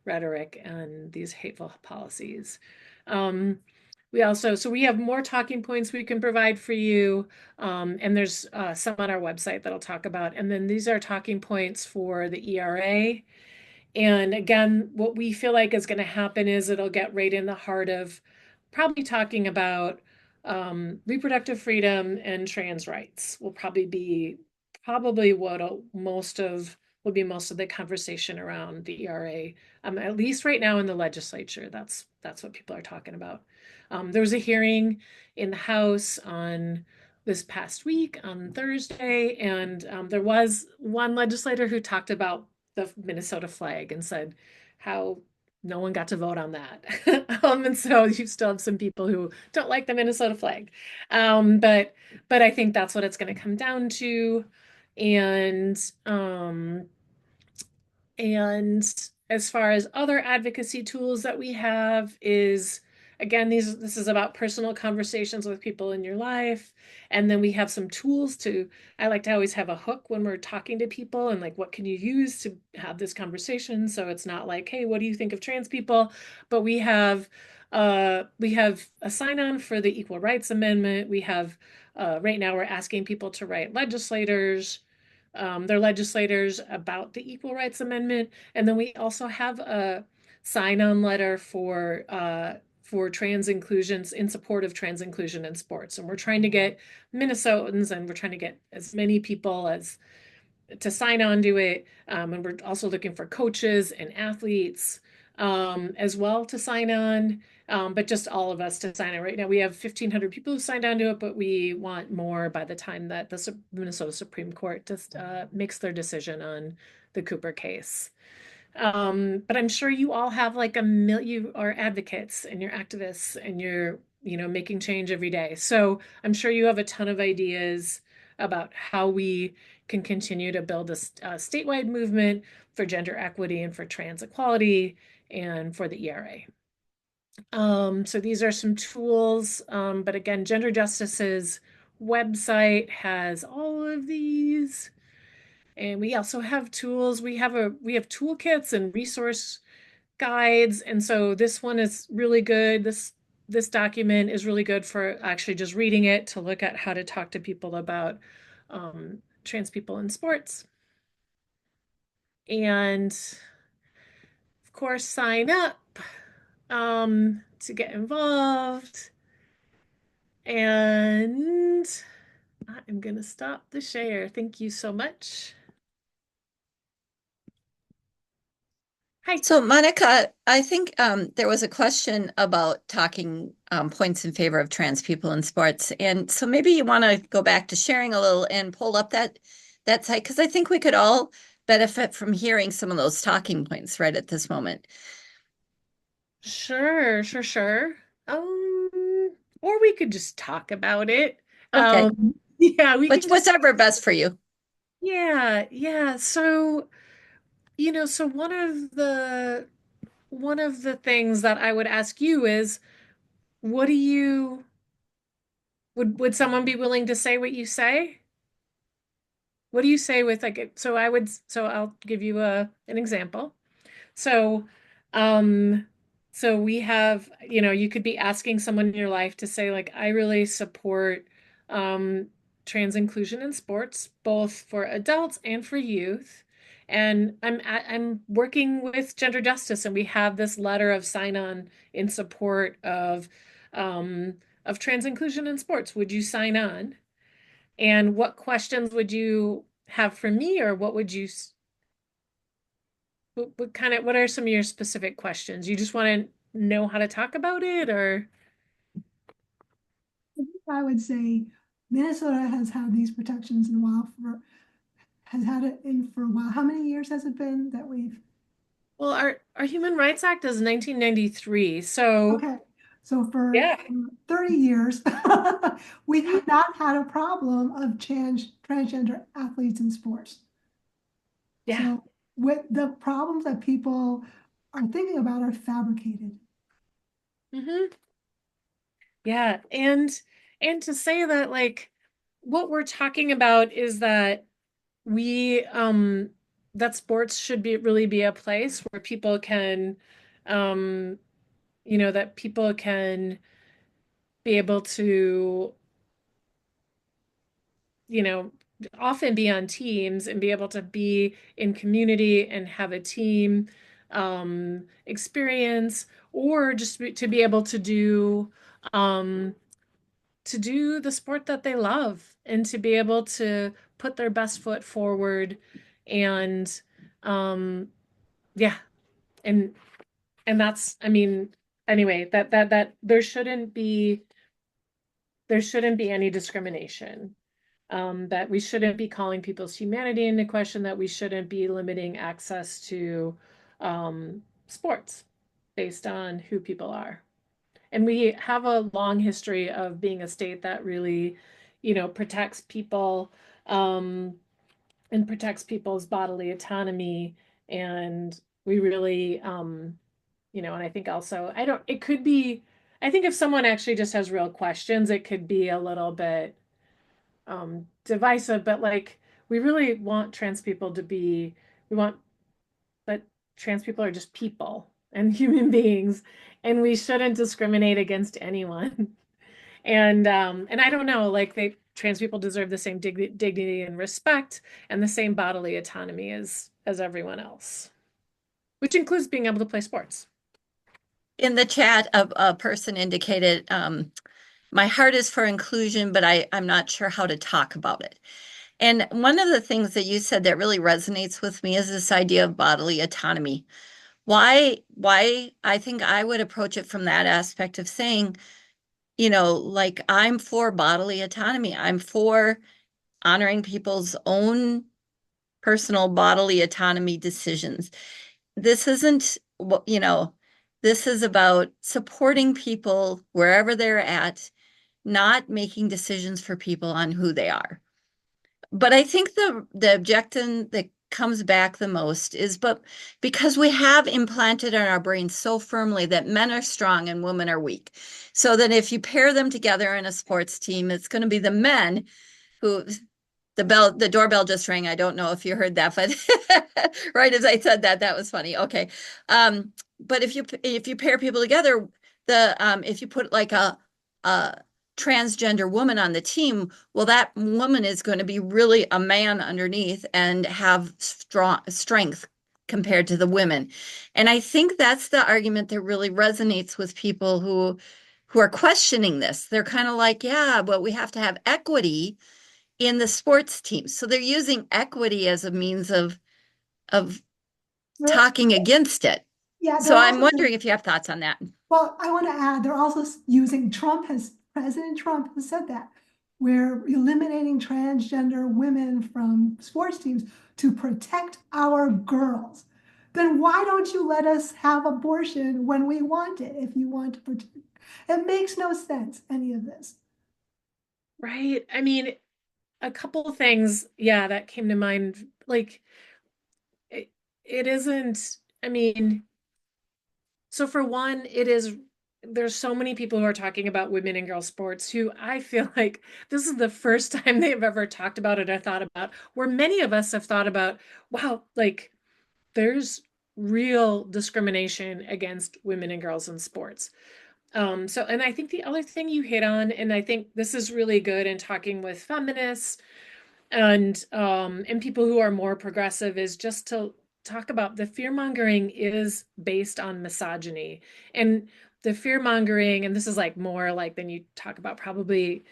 rhetoric and these hateful policies. Um, we have more talking points we can provide for you. And there's some on our website that I'll talk about. And then these are talking points for the ERA. And again, what we feel like is going to happen is it'll get right in the heart of probably talking about reproductive freedom and trans rights will probably what will be most of the conversation around the ERA. At least right now in the legislature, that's what people are talking about. There was a hearing in the House on this past week on Thursday, and there was one legislator who talked about the Minnesota flag and said how no one got to vote on that. And so you still have some people who don't like the Minnesota flag. But I think that's what it's going to come down to. And and as far as other advocacy tools that we have is, again, this is about personal conversations with people in your life. And then we have some tools I like to always have a hook when we're talking to people and like, what can you use to have this conversation? So it's not like, hey, what do you think of trans people? But we have a sign on for the Equal Rights Amendment. We have, right now we're asking people to write their legislators about the Equal Rights Amendment. And then we also have a sign-on letter for trans inclusions in support of trans inclusion in sports. And we're trying to get Minnesotans and we're trying to get as many people as to sign on to it. And we're also looking for coaches and athletes as well to sign on. But just all of us to sign on. Right now, we have 1,500 people who signed on to it, but we want more by the time that the Minnesota Supreme Court just makes their decision on the Cooper case. But I'm sure you all have like you are advocates and you're activists and you're, making change every day. So I'm sure you have a ton of ideas about how we can continue to build a statewide movement for gender equity and for trans equality and for the ERA. So these are some tools, but again, Gender Justice's website has all of these. And we also have tools. We have toolkits and resource guides. And so this one is really good. This document is really good for actually just reading it to look at how to talk to people about trans people in sports. And of course, sign up to get involved. And I'm going to stop the share. Thank you so much. Hi. So, Monica, I think there was a question about talking points in favor of trans people in sports. And so maybe you want to go back to sharing a little and pull up that site, because I think we could all benefit from hearing some of those talking points right at this moment. Sure. Or we could just talk about it. Okay. Yeah, we can just, Whatever best for you. yeah. So, so one of the things that I would ask you is, what do you would someone be willing to say what you say? What do you say with like so I'll give you an example. So, um, so we have, you could be asking someone in your life to say, like, I really support trans inclusion in sports, both for adults and for youth. And I'm working with Gender Justice, and we have this letter of sign-on in support of trans inclusion in sports. Would you sign on? And what questions would you have for me, or what are some of your specific questions? You just want to know how to talk about it, or? I would say Minnesota has had these protections in a while has had it in for a while. How many years has it been that we've? Well, our Human Rights Act is 1993. So Okay. So for Yeah. 30 years, we have not had a problem of transgender athletes in sports. Yeah. So with the problems that people are thinking about are fabricated. Hmm. Yeah. And to say that like what we're talking about is that we that sports should be really be a place where people can um that people can be able to you know, often be on teams and be able to be in community and have a team experience, or just to be able um, to do the sport that they love and to be able to put their best foot forward. And um, yeah, and that's, I mean, anyway, that there shouldn't be any discrimination, that we shouldn't be calling people's humanity into question, that we shouldn't be limiting access to sports based on who people are. And we have a long history of being a state that really, protects people um, and protects people's bodily autonomy. And we really, and I think also, it could be, I think if someone actually just has real questions, it could be a little bit divisive, but like we really want trans people to be, we want that trans people are just people and human beings, and we shouldn't discriminate against anyone. And I don't know, like trans people deserve the same dignity and respect and the same bodily autonomy as everyone else, which includes being able to play sports. In the chat, a person indicated, my heart is for inclusion, but I'm not sure how to talk about it. And one of the things that you said that really resonates with me is this idea of bodily autonomy. Why I think I would approach it from that aspect of saying, like I'm for bodily autonomy. I'm for honoring people's own personal bodily autonomy decisions. This isn't, this is about supporting people wherever they're at, not making decisions for people on who they are. But I think the objection that comes back the most is, but because we have implanted in our brains so firmly that men are strong and women are weak, so that if you pair them together in a sports team, it's going to be the men who the doorbell just rang. I don't know if you heard that, but right as I said that, that was funny. Okay. But if you pair people together, if you put like a transgender woman on the team, well, that woman is going to be really a man underneath and have strong strength compared to the women. And I think that's the argument that really resonates with people who are questioning this. They're kind of like, yeah, but we have to have equity in the sports teams. So they're using equity as a means of talking against it. Yeah, So they're I'm also wondering if you have thoughts on that. well, I want to add, they're also using President Trump has said that we're eliminating transgender women from sports teams to protect our girls. Then why don't you let us have abortion when we want it if you want to protect? It makes no sense, any of this. Right. I mean, a couple of things, yeah, that came to mind. Like it, it isn't, I mean, so for one, there's so many people who are talking about women and girls sports who I feel like this is the first time they've ever talked about it or thought about, where many of us have thought about, wow, like there's real discrimination against women and girls in sports. And I think the other thing you hit on, and I think this is really good in talking with feminists and people who are more progressive, is just to talk about the fear mongering is based on misogyny. And the fear mongering, and this is like more like than you talk about probably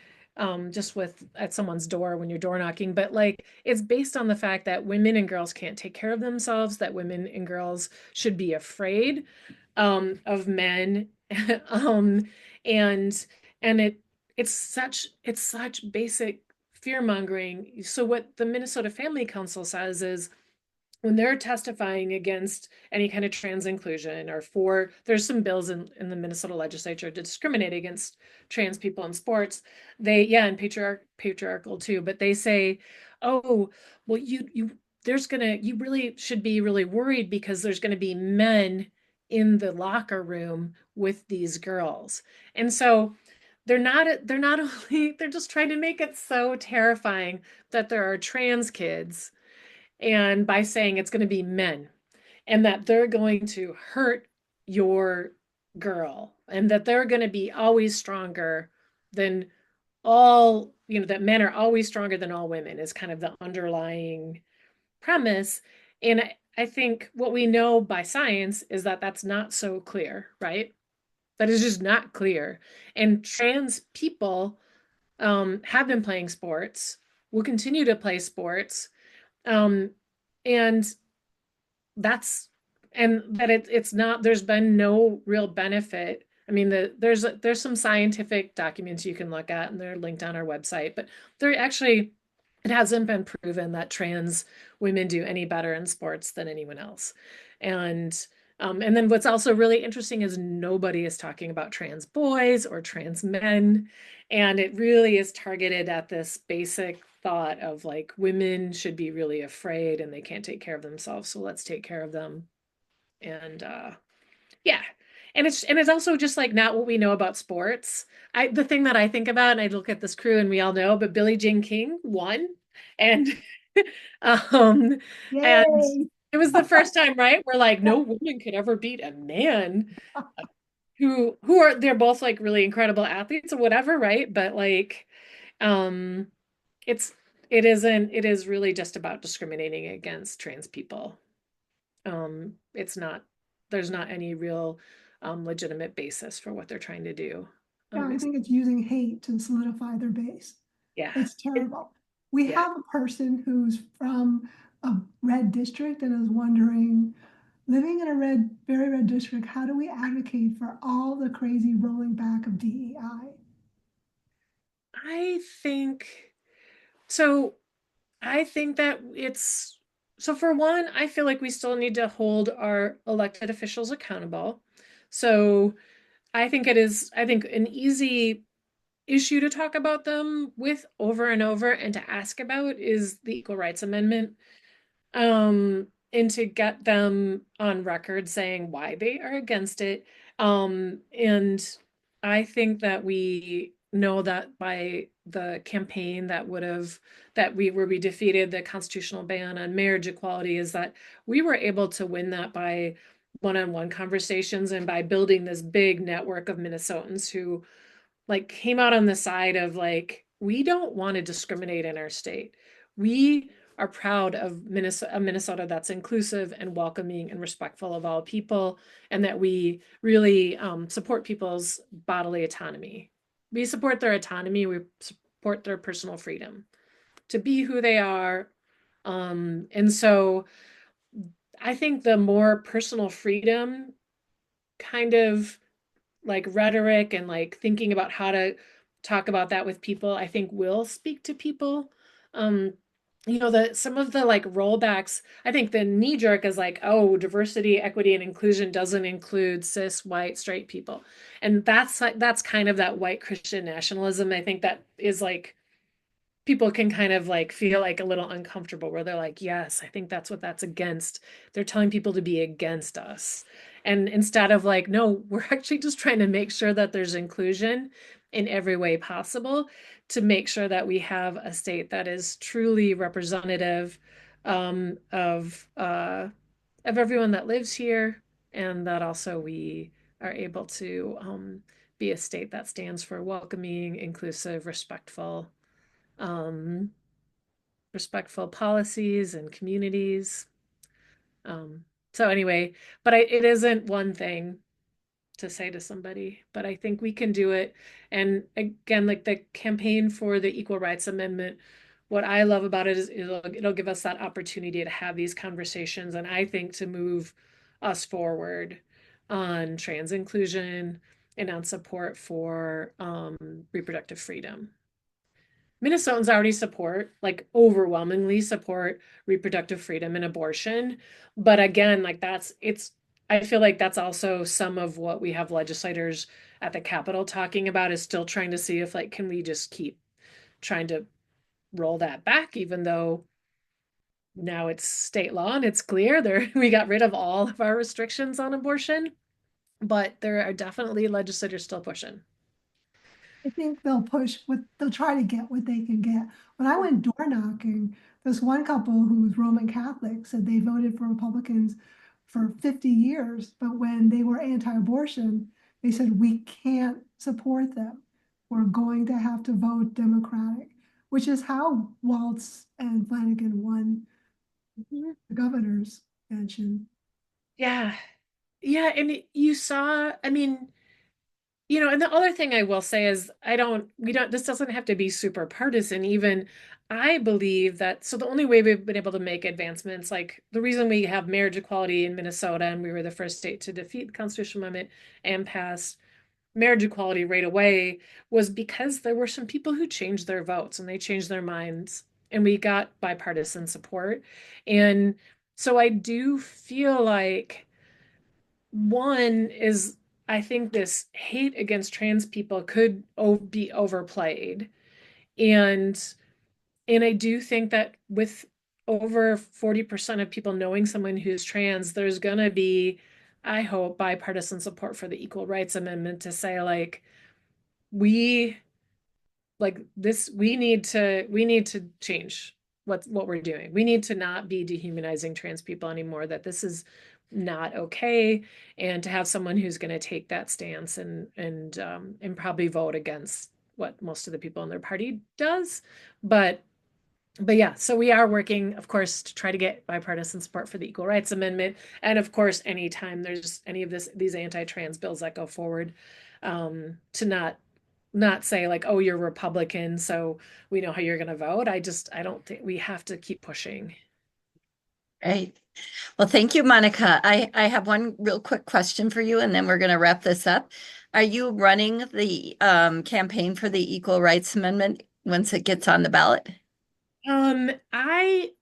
just with at someone's door when you're door knocking, but like it's based on the fact that women and girls can't take care of themselves, that women and girls should be afraid of men. um, and and it's such basic fear mongering. So what the Minnesota Family Council says is when they're testifying against any kind of trans inclusion or for, there's some bills in the Minnesota legislature to discriminate against trans people in sports. And patriarchal too, but they say, oh, well, you really should be really worried because there's going to be men in the locker room with these girls. And so they're not only, they're just trying to make it so terrifying that there are trans kids, and by saying it's going to be men and that they're going to hurt your girl and that they're going to be always stronger than all, that men are always stronger than all women is kind of the underlying premise. And I think what we know by science is that that's not so clear, right? That is just not clear. And trans people have been playing sports, will continue to play sports. Um, and that's and that it's not, there's been no real benefit. I mean, there's some scientific documents you can look at and they're linked on our website, but there actually, it hasn't been proven that trans women do any better in sports than anyone else. And then what's also really interesting is nobody is talking about trans boys or trans men. And it really is targeted at this basic thought of like women should be really afraid and they can't take care of themselves. So let's take care of them. And yeah. And it's also just like not what we know about sports. The thing that I think about, and I look at this crew and we all know, but Billie Jean King won. And um and Yay. it was the first time, right? Where like no woman could ever beat a man who are, they're both like really incredible athletes or whatever, right? But like um it's it is really just about discriminating against trans people. It's not, there's not any real legitimate basis for what they're trying to do. Yeah, I It's, think it's using hate to solidify their base. yeah. It's terrible. We Yeah. have a person who's from a red district and is wondering, living in a very red district, how do we advocate for all the crazy rolling back of DEI? I think so. I think that it's, so for one, I feel like we still need to hold our elected officials accountable. So I think an easy issue to talk about them with over and over and to ask about is the Equal Rights Amendment. And to get them on record saying why they are against it. And I think that we know that by the campaign that would have, that we where we defeated the constitutional ban on marriage equality, is that we were able to win that by one-on-one conversations and by building this big network of Minnesotans who like came out on the side of like, we don't want to discriminate in our state. We are proud of Minnesota that's inclusive and welcoming and respectful of all people, and that we really support people's bodily autonomy. We support their autonomy. We support their personal freedom to be who they are. And so I think the more personal freedom kind of like rhetoric and like thinking about how to talk about that with people, I think will speak to people. Um, the some of the like rollbacks, I think the knee jerk is like, oh, diversity, equity, and inclusion doesn't include cis, white, straight people. And that's kind of that white Christian nationalism. I think that is like people can kind of like feel like a little uncomfortable where they're like, yes, I think that's what that's against. They're telling people to be against us. And instead of like, no, we're actually just trying to make sure that there's inclusion in every way possible to make sure that we have a state that is truly representative of everyone that lives here, and that also we are able to be a state that stands for welcoming, inclusive, um, respectful policies and communities. Um, so anyway, but it isn't one thing to say to somebody, but I think we can do it. And again, like the campaign for the Equal Rights Amendment, what I love about it is it'll give us that opportunity to have these conversations, and I think to move us forward on trans inclusion and on support for reproductive freedom. Minnesotans already support, like overwhelmingly support reproductive freedom and abortion. But again, like I feel like that's also some of what we have legislators at the Capitol talking about is still trying to see if like, can we just keep trying to roll that back, even though now it's state law and it's clear there we got rid of all of our restrictions on abortion, but there are definitely legislators still pushing. I think they'll try to get what they can get. When I went door knocking, this one couple who's Roman Catholic said they voted for Republicans for 50 years, but when they were anti-abortion, they said, we can't support them. We're going to have to vote Democratic, which is how Waltz and Flanagan won Mhm. the governor's mansion. Yeah. Yeah. And you saw, I mean, and the other thing I will say is this doesn't have to be super partisan. Even I believe that, so the only way we've been able to make advancements, like the reason we have marriage equality in Minnesota and we were the first state to defeat the constitutional amendment and pass marriage equality right away was because there were some people who changed their votes and they changed their minds and we got bipartisan support. And so I do feel like one is I think this hate against trans people could be overplayed. And and I do think that with over 40% of people knowing someone who's trans, there's gonna be, I hope, bipartisan support for the Equal Rights Amendment to say like we like this we need to change what we're doing. We need to not be dehumanizing trans people anymore, that this is not okay, and to have someone who's going to take that stance and probably vote against what most of the people in their party does. but but yeah, so we are working, of course, to try to get bipartisan support for the Equal Rights Amendment. And of course, anytime there's any of these anti-trans bills that go forward, to not say like, oh, you're Republican, so we know how you're going to vote. I don't think we have to keep pushing. Right. Well, thank you, Monica. I have one real quick question for you, and then we're going to wrap this up. Are you running the campaign for the Equal Rights Amendment once it gets on the ballot?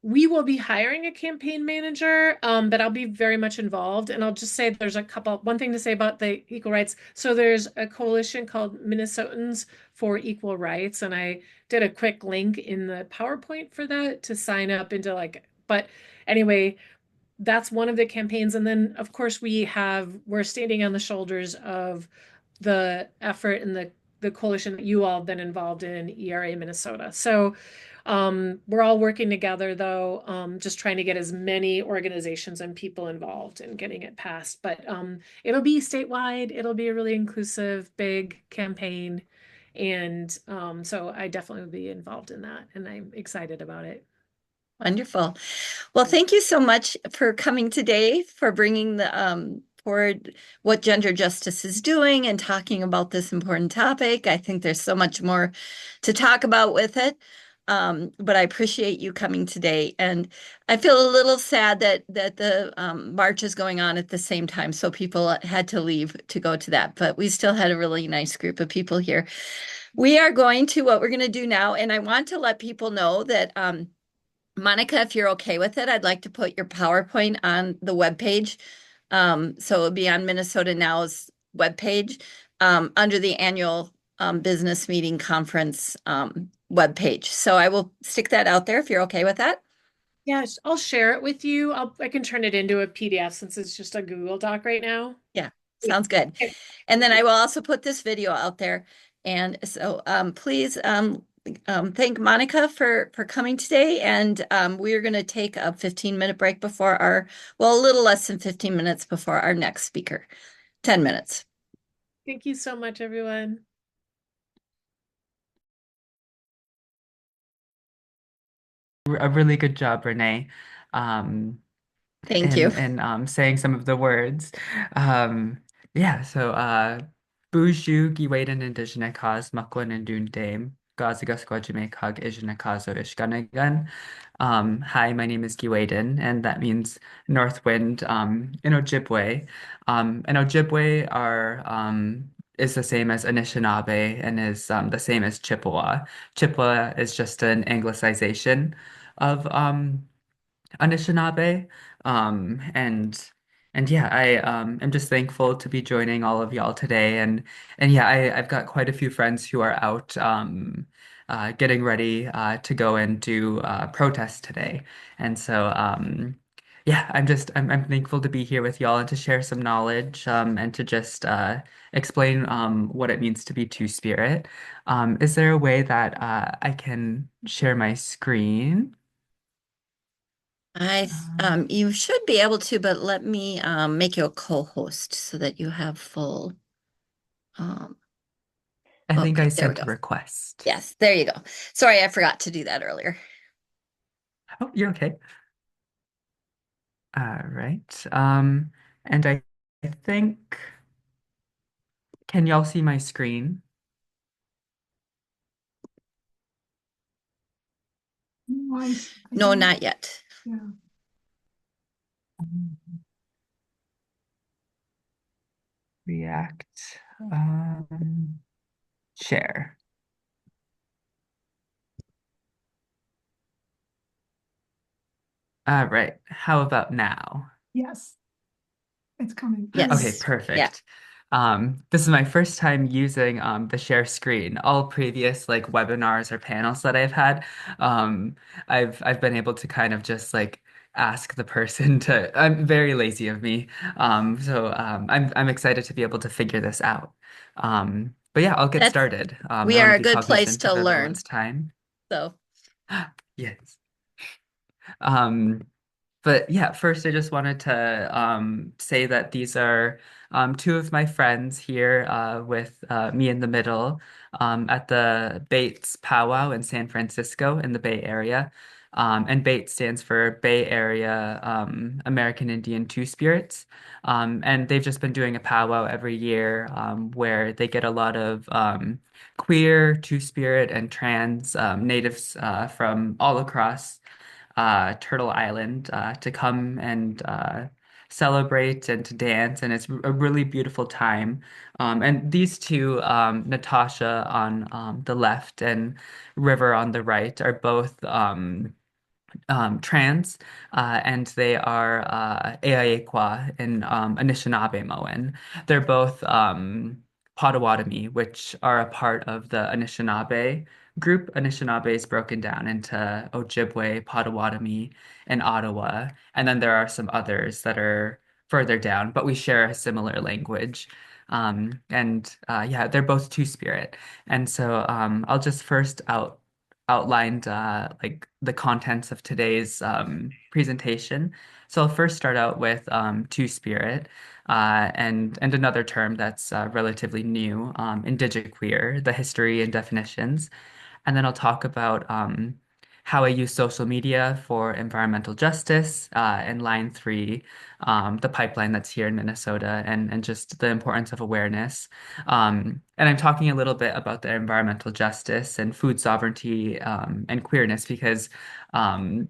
We will be hiring a campaign manager, but I'll be very much involved. And I'll just say there's one thing to say about the equal rights. So there's a coalition called Minnesotans for Equal Rights, and I did a quick link in the PowerPoint for that to sign up into but anyway, that's one of the campaigns. And then of course we're standing on the shoulders of the effort and the coalition that you all have been involved in ERA Minnesota. So we're all working together though, just trying to get as many organizations and people involved in getting it passed. But it'll be statewide, it'll be a really inclusive, big campaign. And so I definitely will be involved in that, and I'm excited about it. Wonderful. Well, thank you so much for coming today, for bringing the forward what gender justice is doing and talking about this important topic. I think there's so much more to talk about with it. But I appreciate you coming today. And I feel a little sad that the march is going on at the same time, so people had to leave to go to that. But we still had a really nice group of people here. We are going to what we're going to do now, and I want to let people know that Monica, if you're okay with it, I'd like to put your PowerPoint on the webpage. So it'll be on Minnesota Now's webpage, under the annual business meeting conference webpage. So I will stick that out there if you're okay with that. Yes, I'll share it with you. I can turn it into a PDF since it's just a Google Doc right now. Yeah, sounds good. Okay. And then I will also put this video out there. And so please thank Monica for coming today. And we are going to take a 15-minute break before well, a little less than 15 minutes before our next speaker. 10 minutes. Thank you so much, everyone. A really good job, Renee, um, Thank you. in saying some of the words. Um, yeah, so Buju Giiwedin Indigenous cause Makwan and Dame Gazagas Gwajime Kag Ijinakazo Ishganagan. Hi, my name is Giiwedin, and that means North Wind in Ojibwe. And Ojibwe is the same as Anishinaabe and is the same as Chippewa. Chippewa is just an anglicization of Anishinaabe. Um, and and yeah, I am just thankful to be joining all of y'all today. And yeah, I've got quite a few friends who are out getting ready to go and do protest today. And so yeah, I'm thankful to be here with y'all and to share some knowledge and to just explain what it means to be Two-Spirit. Is there a way that I can share my screen? You should be able to, but let me make you a co-host so that you have full. Um, I think I okay, there we sent go. a request. Yes, there you go. Sorry, I forgot to do that earlier. Oh, you're okay. All right. And I think, can y'all see my screen? No, not yet. Yeah. React. Share. All right. How about now? Yes, it's coming Okay, through. Yes. Yeah. perfect. This is my first time using the share screen. All previous like webinars or panels that I've had, um, I've been able to kind of just like ask the person to. I'm very lazy of me, I'm excited to be able to figure this out. But yeah, I'll get That's started. I we want are to a be good place cognizant to of learn. everyone's time. So Yes. Um, but yeah, first I just wanted to say that these are two of my friends here with me in the middle at the Bates Powwow in San Francisco in the Bay Area. And Bates stands for Bay Area American Indian Two Spirits. And they've just been doing a powwow every year where they get a lot of queer, Two Spirit, and trans natives from all across Turtle Island to come and celebrate and to dance, and it's a really beautiful time. And these two, Natasha on the left and River on the right, are both trans, and they are Eaekwa in Anishinaabe. They're both Potawatomi, which are a part of the Anishinaabe group. Anishinaabe is broken down into Ojibwe, Potawatomi, and Ottawa, and then there are some others that are further down, but we share a similar language. And yeah, they're both Two-Spirit. And so I'll just first outlined like the contents of today's presentation. So I'll first start out with Two-Spirit and another term that's relatively new, indigiqueer, the history and definitions. And then I'll talk about how I use social media for environmental justice, and line three, the pipeline that's here in Minnesota, and just the importance of awareness. And I'm talking a little bit about the environmental justice and food sovereignty and queerness because um,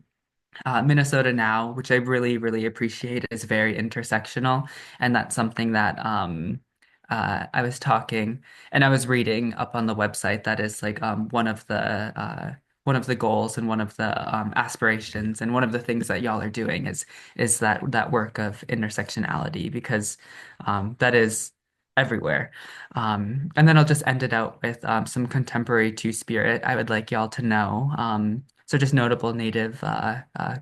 Minnesota now, which I really, really appreciate, is very intersectional. And that's something that I was talking and I was reading up on the website that is like one of the goals and one of the aspirations and one of the things that y'all are doing is that work of intersectionality because that is everywhere. And then I'll just end it out with some contemporary Two-Spirit I would like y'all to know. So just notable Native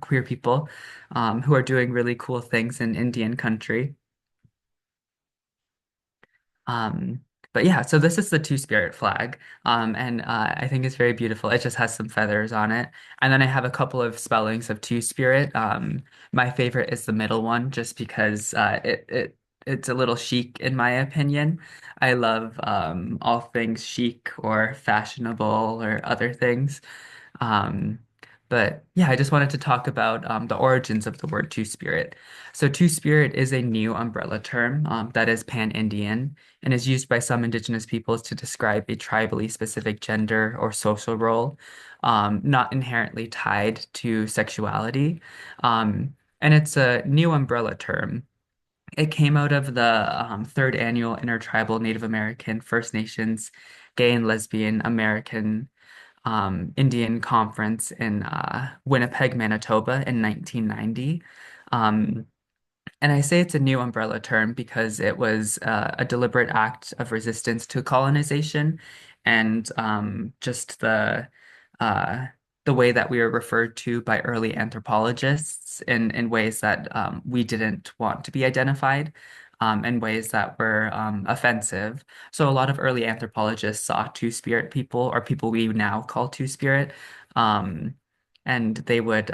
queer people who are doing really cool things in Indian country. Um, but yeah, so this is the Two-Spirit flag, and I think it's very beautiful. It just has some feathers on it, and then I have a couple of spellings of Two-Spirit. My favorite is the middle one, just because it's a little chic in my opinion. I love all things chic or fashionable or other things. Um, but yeah, I just wanted to talk about the origins of the word Two-Spirit. So Two-Spirit is a new umbrella term that is pan-Indian and is used by some indigenous peoples to describe a tribally specific gender or social role, not inherently tied to sexuality. And it's a new umbrella term it came out of the third annual Intertribal Native American First Nations Gay and Lesbian American Indian Conference in Winnipeg, Manitoba in 1990. Um, and I say it's a new umbrella term because it was a deliberate act of resistance to colonization and just uh, the way that we were referred to by early anthropologists in ways that we didn't want to be identified, in ways that were offensive. So a lot of early anthropologists saw Two-Spirit people, or people we now call Two-Spirit, um, and they would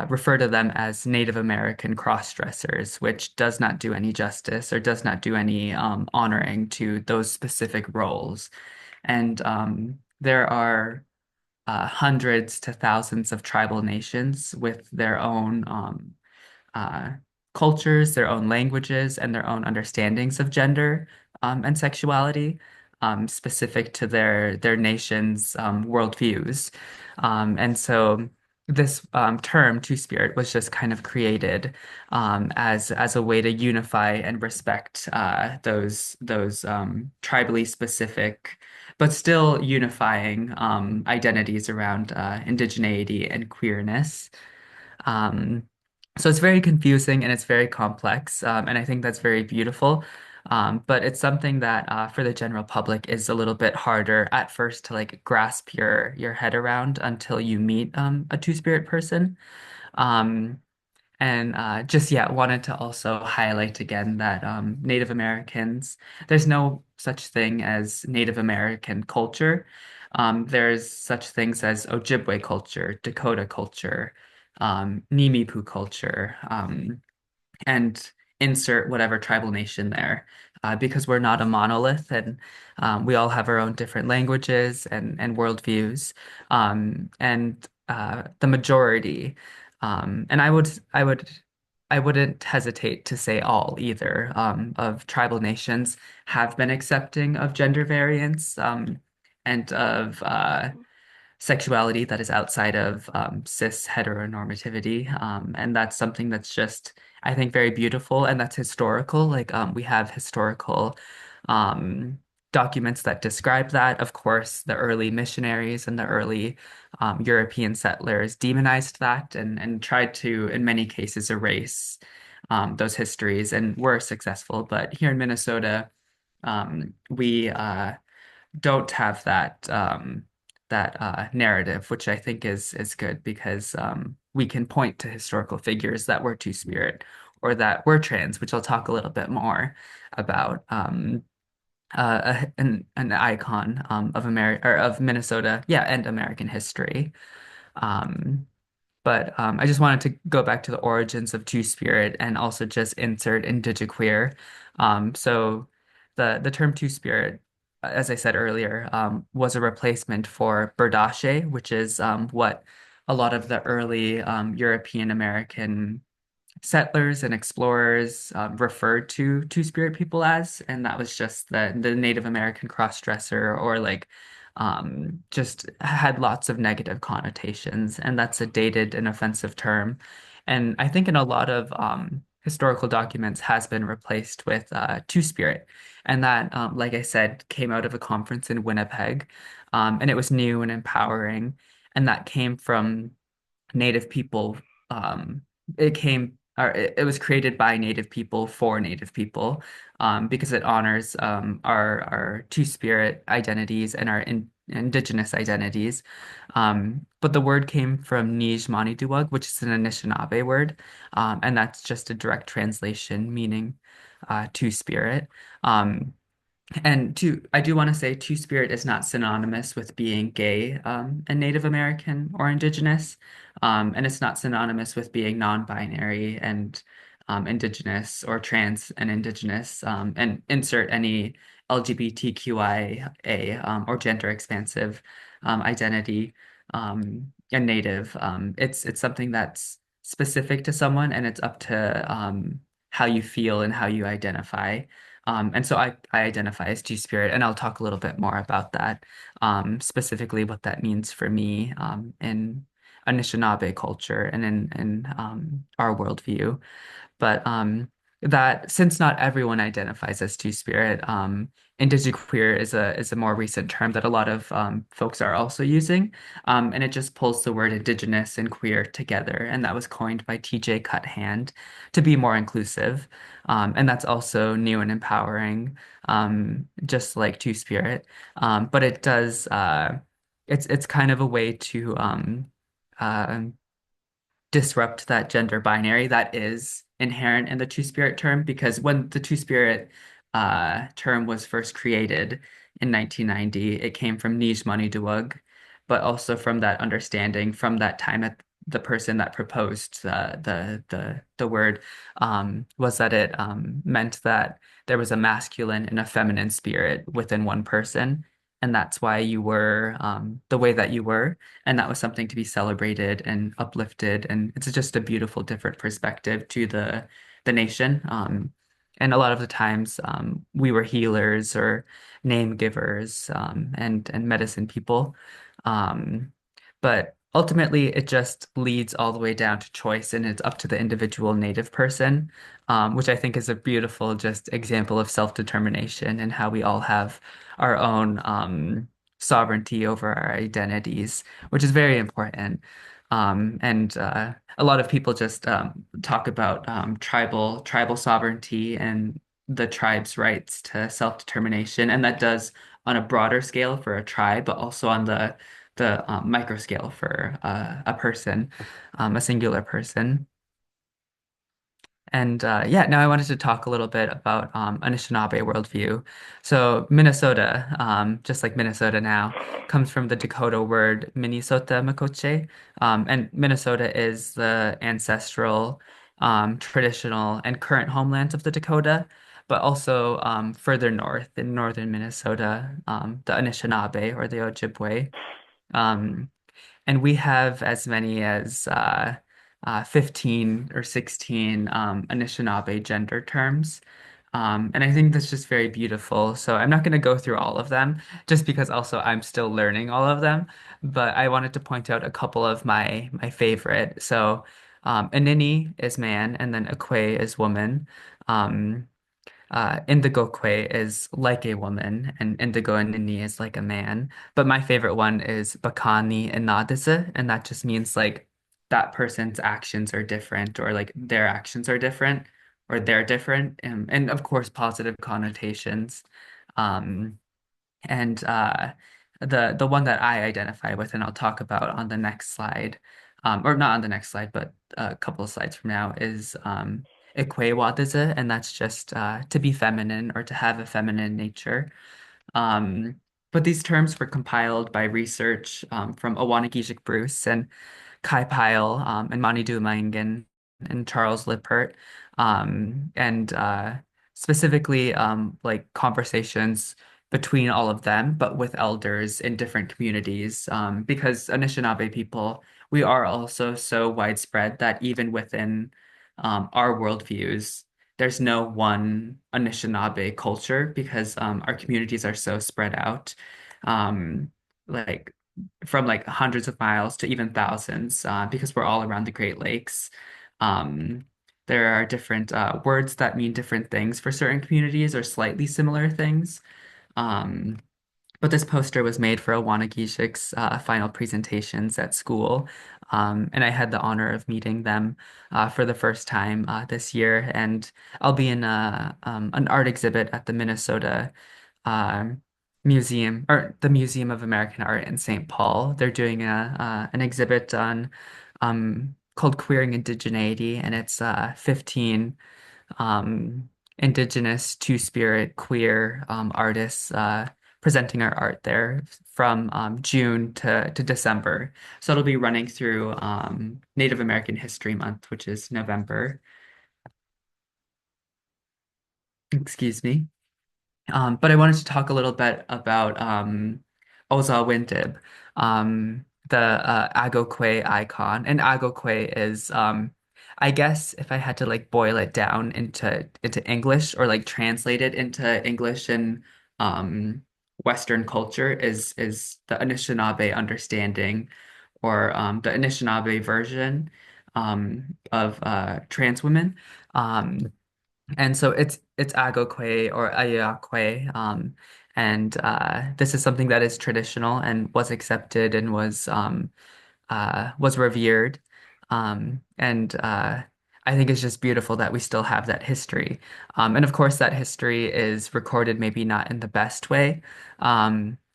refer to them as Native American cross-dressers, which does not do any justice or does not do any honoring to those specific roles. And there are hundreds to thousands of tribal nations with their own uh, cultures, their own languages, and their own understandings of gender and sexuality, specific to their nation's worldviews. And so this term, Two-Spirit, was just kind of created as a way to unify and respect those tribally specific, but still unifying identities around indigeneity and queerness. Um, so it's very confusing and it's very complex, and I think that's very beautiful. But it's something that for the general public is a little bit harder at first to like grasp your head around until you meet a two-spirit person. Um, and just yeah, wanted to also highlight again that Native Americans, there's no such thing as Native American culture. There's such things as Ojibwe culture, Dakota culture, Nimipu culture, and insert whatever tribal nation there, because we're not a monolith and we all have our own different languages and worldviews. And the majority, and I wouldn't hesitate to say all either, of tribal nations have been accepting of gender variance, and of sexuality that is outside of cis heteronormativity. And that's something that's just, I think, very beautiful and that's historical. Like we have historical um, documents that describe that. Of course, the early missionaries and the early European settlers demonized that and tried to, in many cases, erase those histories and were successful. But here in Minnesota, we don't have that narrative, which I think is good because we can point to historical figures that were two-spirit or that were trans, which I'll talk a little bit more about. An icon of America or of Minnesota, yeah, and American history. Um, but I just wanted to go back to the origins of Two-Spirit and also just insert indigiqueer. So the term Two-Spirit, as I said earlier, was a replacement for Berdache, which is what a lot of the early European American settlers and explorers referred to Two-Spirit people as, and that was just the Native American cross-dresser or like just had lots of negative connotations, and that's a dated and offensive term. And I think in a lot of historical documents has been replaced with Two-Spirit, and that, like I said, came out of a conference in Winnipeg, and it was new and empowering, and that came from Native people. It came, or it was created by Native people for Native people, because it honors our two-spirit identities and our indigenous identities. But the word came from Nij Maniduwag, which is an Anishinaabe word, and that's just a direct translation meaning two-spirit. Um, I do want to say Two-Spirit is not synonymous with being gay and Native American or Indigenous. And it's not synonymous with being non-binary and Indigenous or trans and Indigenous, and insert any LGBTQIA or gender expansive identity and Native. It's something that's specific to someone and it's up to how you feel and how you identify. And so I identify as Two-Spirit, and I'll talk a little bit more about that, specifically what that means for me in Anishinaabe culture and in our worldview. But that since not everyone identifies as two-spirit, indigiqueer is a more recent term that a lot of folks are also using, and it just pulls the word indigenous and queer together, and that was coined by T.J. Cuthand to be more inclusive, and that's also new and empowering, just like two-spirit, but it does it's kind of a way to uh, disrupt that gender binary that is inherent in the two-spirit term, because when the two-spirit term was first created in 1990, it came from Nijmani Duwag, but also from that understanding from that time that the person that proposed the word was that it meant that there was a masculine and a feminine spirit within one person. And that's why you were the way that you were. And that was something to be celebrated and uplifted. And it's just a beautiful, different perspective to the nation. And a lot of the times we were healers or name givers and medicine people. Um, but ultimately, it just leads all the way down to choice, and it's up to the individual Native person, which I think is a beautiful just example of self-determination and how we all have our own sovereignty over our identities, which is very important. And a lot of people just talk about tribal sovereignty and the tribe's rights to self-determination, and that does on a broader scale for a tribe, but also on the micro scale for a person, a singular person. And yeah, now I wanted to talk a little bit about Anishinaabe worldview. So Minnesota, just like Minnesota now, comes from the Dakota word Minnesota Makoche. And Minnesota is the ancestral, traditional, and current homeland of the Dakota, but also further north in northern Minnesota, the Anishinaabe or the Ojibwe. Um, and we have as many as 15 or 16 Anishinaabe gender terms. And I think that's just very beautiful. So I'm not going to go through all of them just because also I'm still learning all of them. But I wanted to point out a couple of my favorite. So Anini is man, and then Akwe is woman. Um, Indigo Quay is like a woman, and Indigo and Nini is like a man. But my favorite one is Bakani and Nadise, and that just means like that person's actions are different, or like their actions are different, or they're different, and of course positive connotations. Um, and the one that I identify with, and I'll talk about on the next slide, or not on the next slide, but a couple of slides from now, is Ikwewadeze, and that's just to be feminine or to have a feminine nature. Um, but these terms were compiled by research from Awanagijik Bruce and Kai Pyle and Manidu Mangan and Charles Lippert, and specifically like conversations between all of them, but with elders in different communities, because Anishinaabe people, we are also so widespread that even within our worldviews, there's no one Anishinaabe culture because our communities are so spread out. Like from like hundreds of miles to even thousands, because we're all around the Great Lakes. Um, there are different words that mean different things for certain communities or slightly similar things. Um, but this poster was made for Awanagishik's final presentations at school. And I had the honor of meeting them for the first time this year. And I'll be in an art exhibit at the Minnesota um, Museum, or the Museum of American Art in St. Paul. They're doing an exhibit on called Queering Indigeneity, and it's 15 um, Indigenous, Two-Spirit, queer artists presenting our art there from June to December. So it'll be running through Native American History Month, which is November. Excuse me. But I wanted to talk a little bit about Oza Wintib, the Agokwe icon. And Agokwe is, I guess, if I had to like boil it down into English or like translate it into English and Western culture, is the Anishinaabe understanding or the Anishinaabe version of trans women. Um, And so it's agokwe or ayakwe, and this is something that is traditional and was accepted and was revered. And I think it's just beautiful that we still have that history. And of course, that history is recorded maybe not in the best way.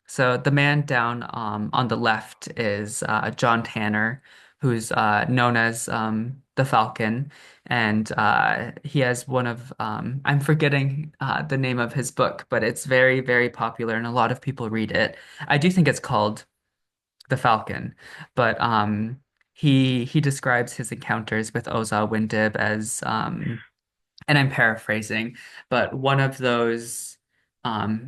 So the man down on the left is John Tanner, who's known as the Falcon. And he has one of, I'm forgetting the name of his book, but it's very, very popular and a lot of people read it. I do think it's called the Falcon, but he describes his encounters with Oza Windib as and I'm paraphrasing, but one of those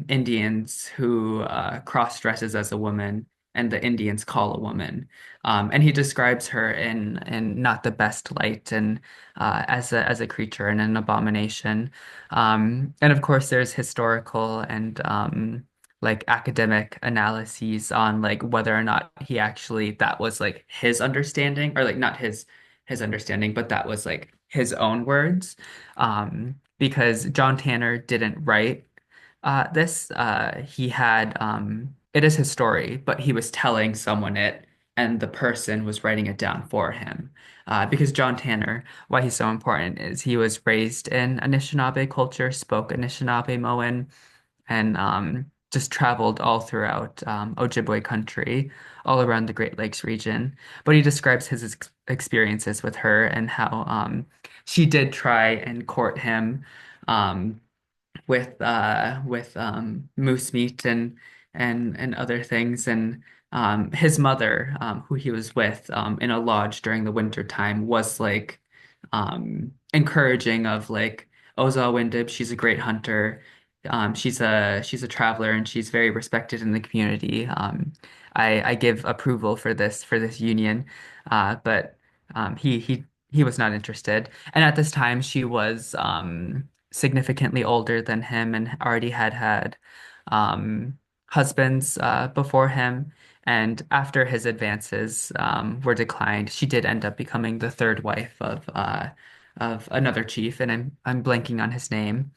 Indians who cross-dresses as a woman and the Indians call a woman. And he describes her in not the best light and as a creature and an abomination. And of course, there's historical and like academic analyses on like whether or not he actually that was like his understanding or like not his understanding, but that was like his own words because John Tanner didn't write this. He had it is his story, but he was telling someone it, and the person was writing it down for him. Because John Tanner, why he's so important is he was raised in Anishinaabe culture, spoke Anishinaabe and just traveled all throughout Ojibwe country, all around the Great Lakes region. But he describes his experiences with her and how she did try and court him um, with moose meat and other things. And his mother, who he was with in a lodge during the winter time, was like encouraging of like Oza Windib, she's a great hunter. She's a traveler and she's very respected in the community. I give approval for this union, but he was not interested. And at this time, she was significantly older than him and already had husbands before him. And after his advances were declined, she did end up becoming the third wife of another chief, and I'm blanking on his name.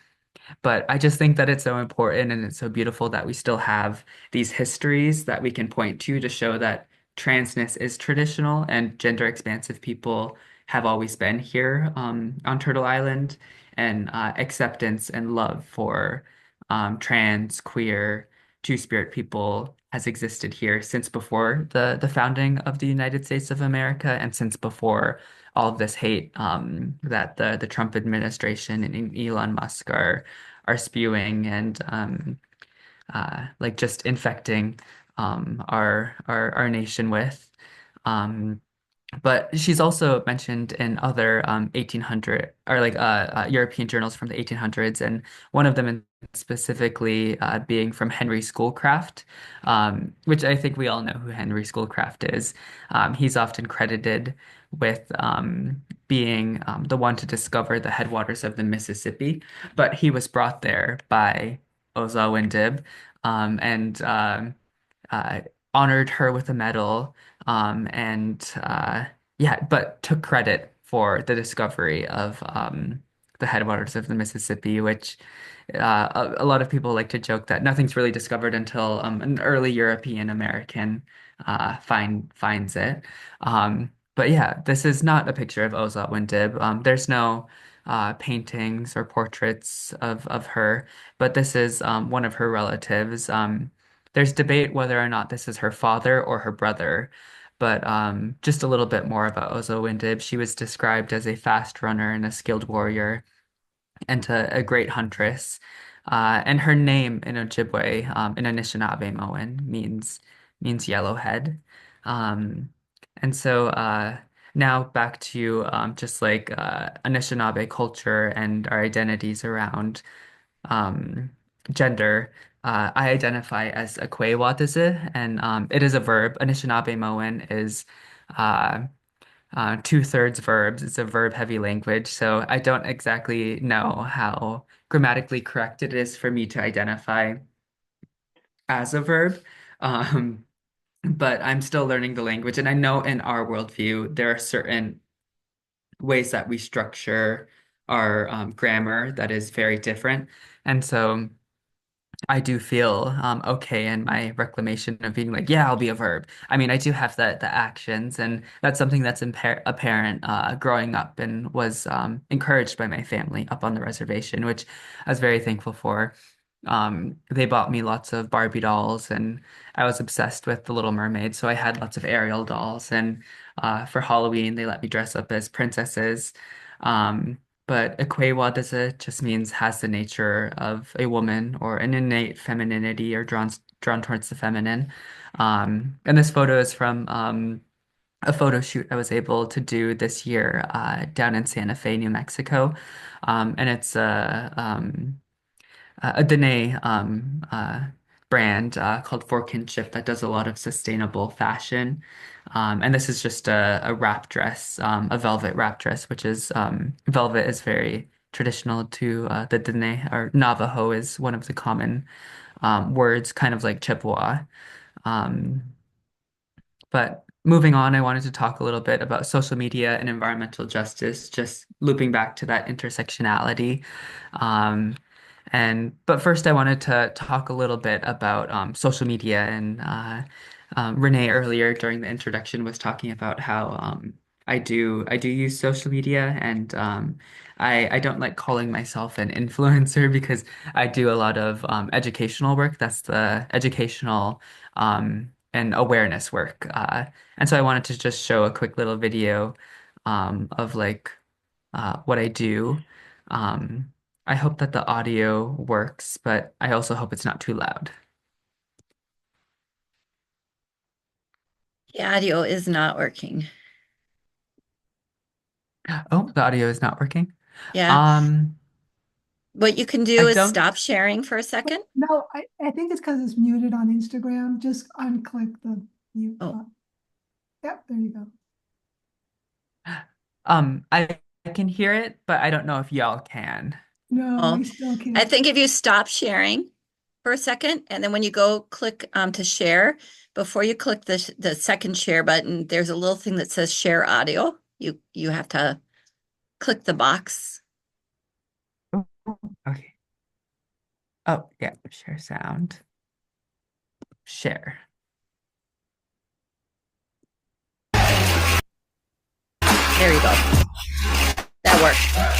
But I just think that it's so important and it's so beautiful that we still have these histories that we can point to show that transness is traditional and gender expansive people have always been here on Turtle Island, and acceptance and love for trans, queer, two-spirit people has existed here since before the founding of the United States of America and since before all of this hate that the Trump administration and Elon Musk are spewing and like just infecting our nation with. Um, but she's also mentioned in other 1800 or like European journals from the 1800s, and one of them specifically being from Henry Schoolcraft, which I think we all know who Henry Schoolcraft is. He's often credited with being the one to discover the headwaters of the Mississippi, but he was brought there by Oza Windib and uh, honored her with a medal and yeah, but took credit for the discovery of the headwaters of the Mississippi, which a lot of people like to joke that nothing's really discovered until an early European American finds it. But yeah, this is not a picture of Oza Windib. There's no paintings or portraits of her, but this is one of her relatives. There's debate whether or not this is her father or her brother, but just a little bit more about Ozo Windib. She was described as a fast runner and a skilled warrior and a great huntress. And her name in Ojibwe, in Anishinaabe means yellowhead. Um, and so now back to just like Anishinaabe culture and our identities around um, gender. I identify as a Kwe and it is a verb. Anishinaabe is uh, two-thirds verbs. It's a verb-heavy language, so I don't exactly know how grammatically correct it is for me to identify as a verb. Um, but I'm still learning the language, and I know in our worldview there are certain ways that we structure our grammar that is very different. And so I do feel okay in my reclamation of being like, yeah, I'll be a verb. I mean, I do have the actions, and that's something that's apparent growing up and was encouraged by my family up on the reservation, which I was very thankful for. They bought me lots of Barbie dolls, and I was obsessed with The Little Mermaid, so I had lots of Ariel dolls. And for Halloween, they let me dress up as princesses. Um, but Ekwewadeze just means has the nature of a woman or an innate femininity or drawn towards the feminine. And this photo is from a photo shoot I was able to do this year down in Santa Fe, New Mexico. And it's a Dene brand called For Kinship that does a lot of sustainable fashion. And this is just a wrap dress, a velvet wrap dress, which is velvet is very traditional to the Dene, or Navajo is one of the common words, kind of like Chippewa. Um, but moving on, I wanted to talk a little bit about social media and environmental justice, just looping back to that intersectionality. Um, but first, I wanted to talk a little bit about social media. And Renee earlier during the introduction was talking about how I do use social media, and I don't like calling myself an influencer because I do a lot of educational work. That's the educational and awareness work. And so I wanted to just show a quick little video of like what I do. Um, I hope that the audio works, but I also hope it's not too loud. The audio is not working. Oh, the audio is not working. Yeah. Um, What you can I do is don't. stop sharing for a second. No, I think it's because it's muted on Instagram. Just unclick the mute Oh, button. Yep, there you go. I can hear it, but I don't know if y'all can. No, well, we still I can't. think if you stop sharing for a second, and then when you go click to share, before you click the second share button, there's a little thing that says share audio. You have to click the box. Okay. Oh, yeah. Share sound. Share. There you go. That worked.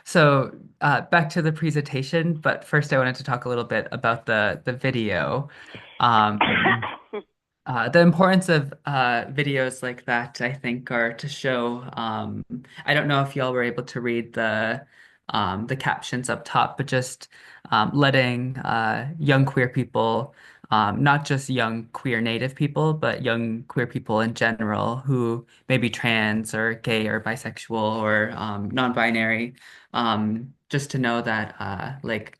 So back to the presentation, but first I wanted to talk a little bit about the video. Um, the importance of videos like that, I think, are to show. I don't know if y'all were able to read the captions up top, but just letting young queer people, not just young queer Native people, but young queer people in general who may be trans or gay or bisexual or non-binary, just to know that like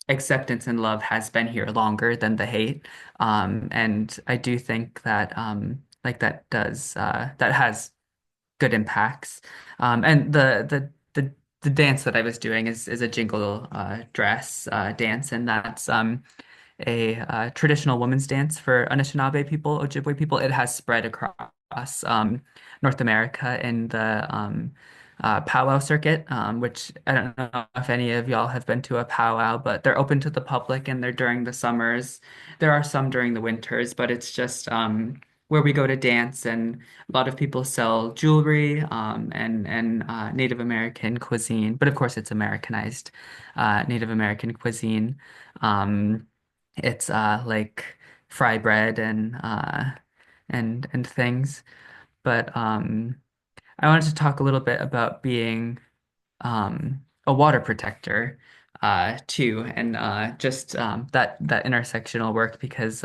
acceptance and love has been here longer than the hate. And I do think that like that has good impacts. And the dance that I was doing is a jingle dress dance, and that's a traditional women's dance for Anishinaabe people, Ojibwe people. It has spread across North America in the powwow circuit, which I don't know if any of y'all have been to a powwow, but they're open to the public and they're during the summers. There are some during the winters, but it's just where we go to dance, and a lot of people sell jewelry and Native American cuisine, but of course it's Americanized Native American cuisine. Um, it's like fry bread and things. But I wanted to talk a little bit about being a water protector too, and just that intersectional work because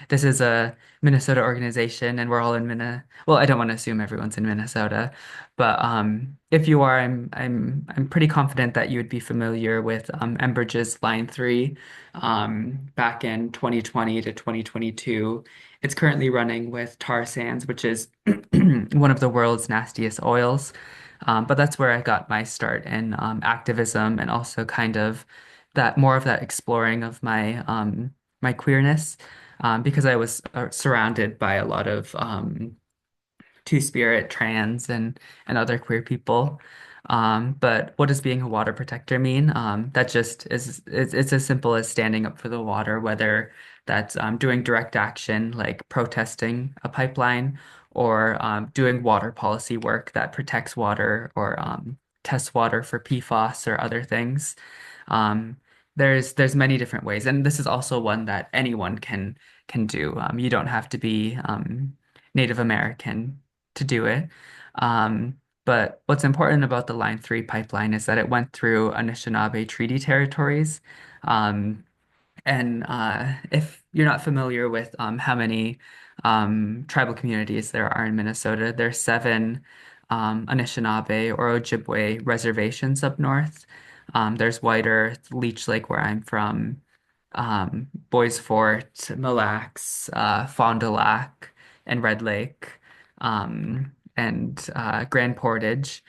this is a Minnesota organization, and we're all in Well, I don't want to assume everyone's in Minnesota, but if you are, I'm pretty confident that you would be familiar with Enbridge's Line 3 back in 2020 to 2022. It's currently running with tar sands, which is one of the world's nastiest oils. But that's where I got my start in activism and also kind of that more of that exploring of my queerness because I was surrounded by a lot of two-spirit, trans, and other queer people. But what does being a water protector mean? That just is it's as simple as standing up for the water, whether that's doing direct action like protesting a pipeline or doing water policy work that protects water or tests water for PFAS or other things. Um, there's many different ways, and this is also one that anyone can do. You don't have to be Native American to do it. Um, but what's important about the Line 3 pipeline is that it went through Anishinaabe treaty territories. Um, and if you're not familiar with how many tribal communities there are in Minnesota, there's seven Anishinaabe or Ojibwe reservations up north. There's White Earth, Leech Lake, where I'm from, Bois Fort, Mille Lacs, Fond du Lac, and Red Lake, and Grand Portage.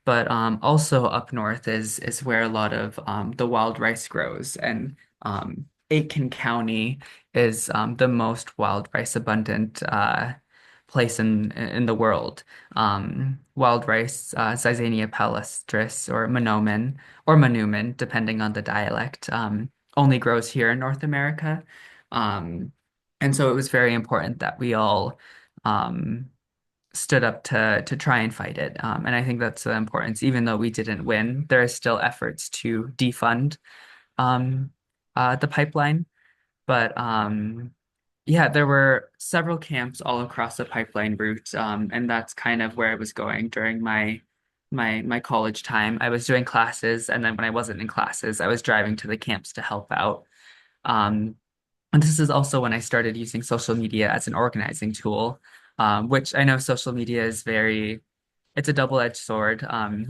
But also up north is where a lot of the wild rice grows, and Aiken County is the most wild rice abundant place in the world. Wild rice, Zizania palustris or Manuman, depending on the dialect, only grows here in North America. Um, and so it was very important that we all um, stood up to try and fight it. And I think that's the importance. Even though we didn't win, there are still efforts to defund um, the pipeline. But yeah, there were several camps all across the pipeline route, and that's kind of where I was going during my college time. I was doing classes, and then when I wasn't in classes, I was driving to the camps to help out. Um, and this is also when I started using social media as an organizing tool, which I know social media is it's a double-edged sword.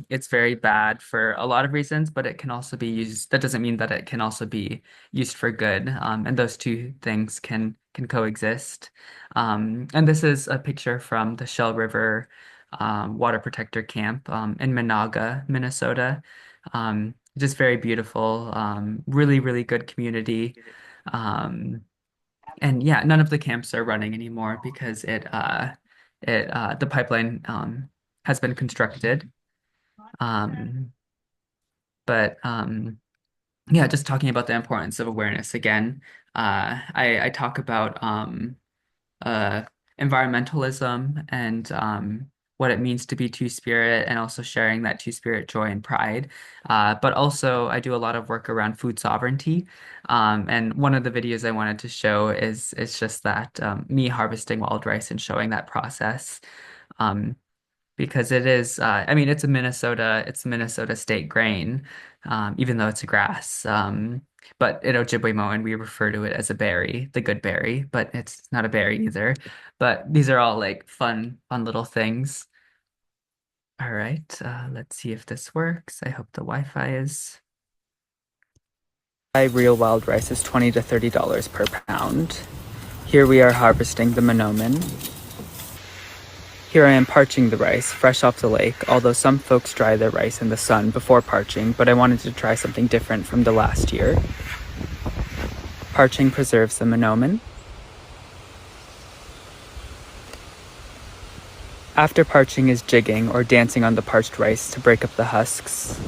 It's very bad for a lot of reasons, but it can also be used. That doesn't mean that it can also be used for good. And those two things can coexist. And this is a picture from the Shell River Water Protector Camp in Monaga, Minnesota. Just very beautiful, really, really good community. Um, and yeah, none of the camps are running anymore because the pipeline has been constructed. Um, but yeah, just talking about the importance of awareness again. I talk about uh, environmentalism and what it means to be two-spirit and also sharing that two-spirit joy and pride. But also I do a lot of work around food sovereignty. And one of the videos I wanted to show is just that me harvesting wild rice and showing that process. Um, because it is, I mean, it's a Minnesota state grain, even though it's a grass. But in Ojibwe we refer to it as a berry, the good berry, but it's not a berry either. But these are all like fun little things. All right, let's see if this works. I hope the Wi-Fi is. Real wild rice is $20 to $30 per pound. Here we are harvesting the monomen. Here I am parching the rice, fresh off the lake, although some folks dry their rice in the sun before parching, but I wanted to try something different from the last year. Parching preserves the monomen. After parching is jigging, or dancing on the parched rice to break up the husks.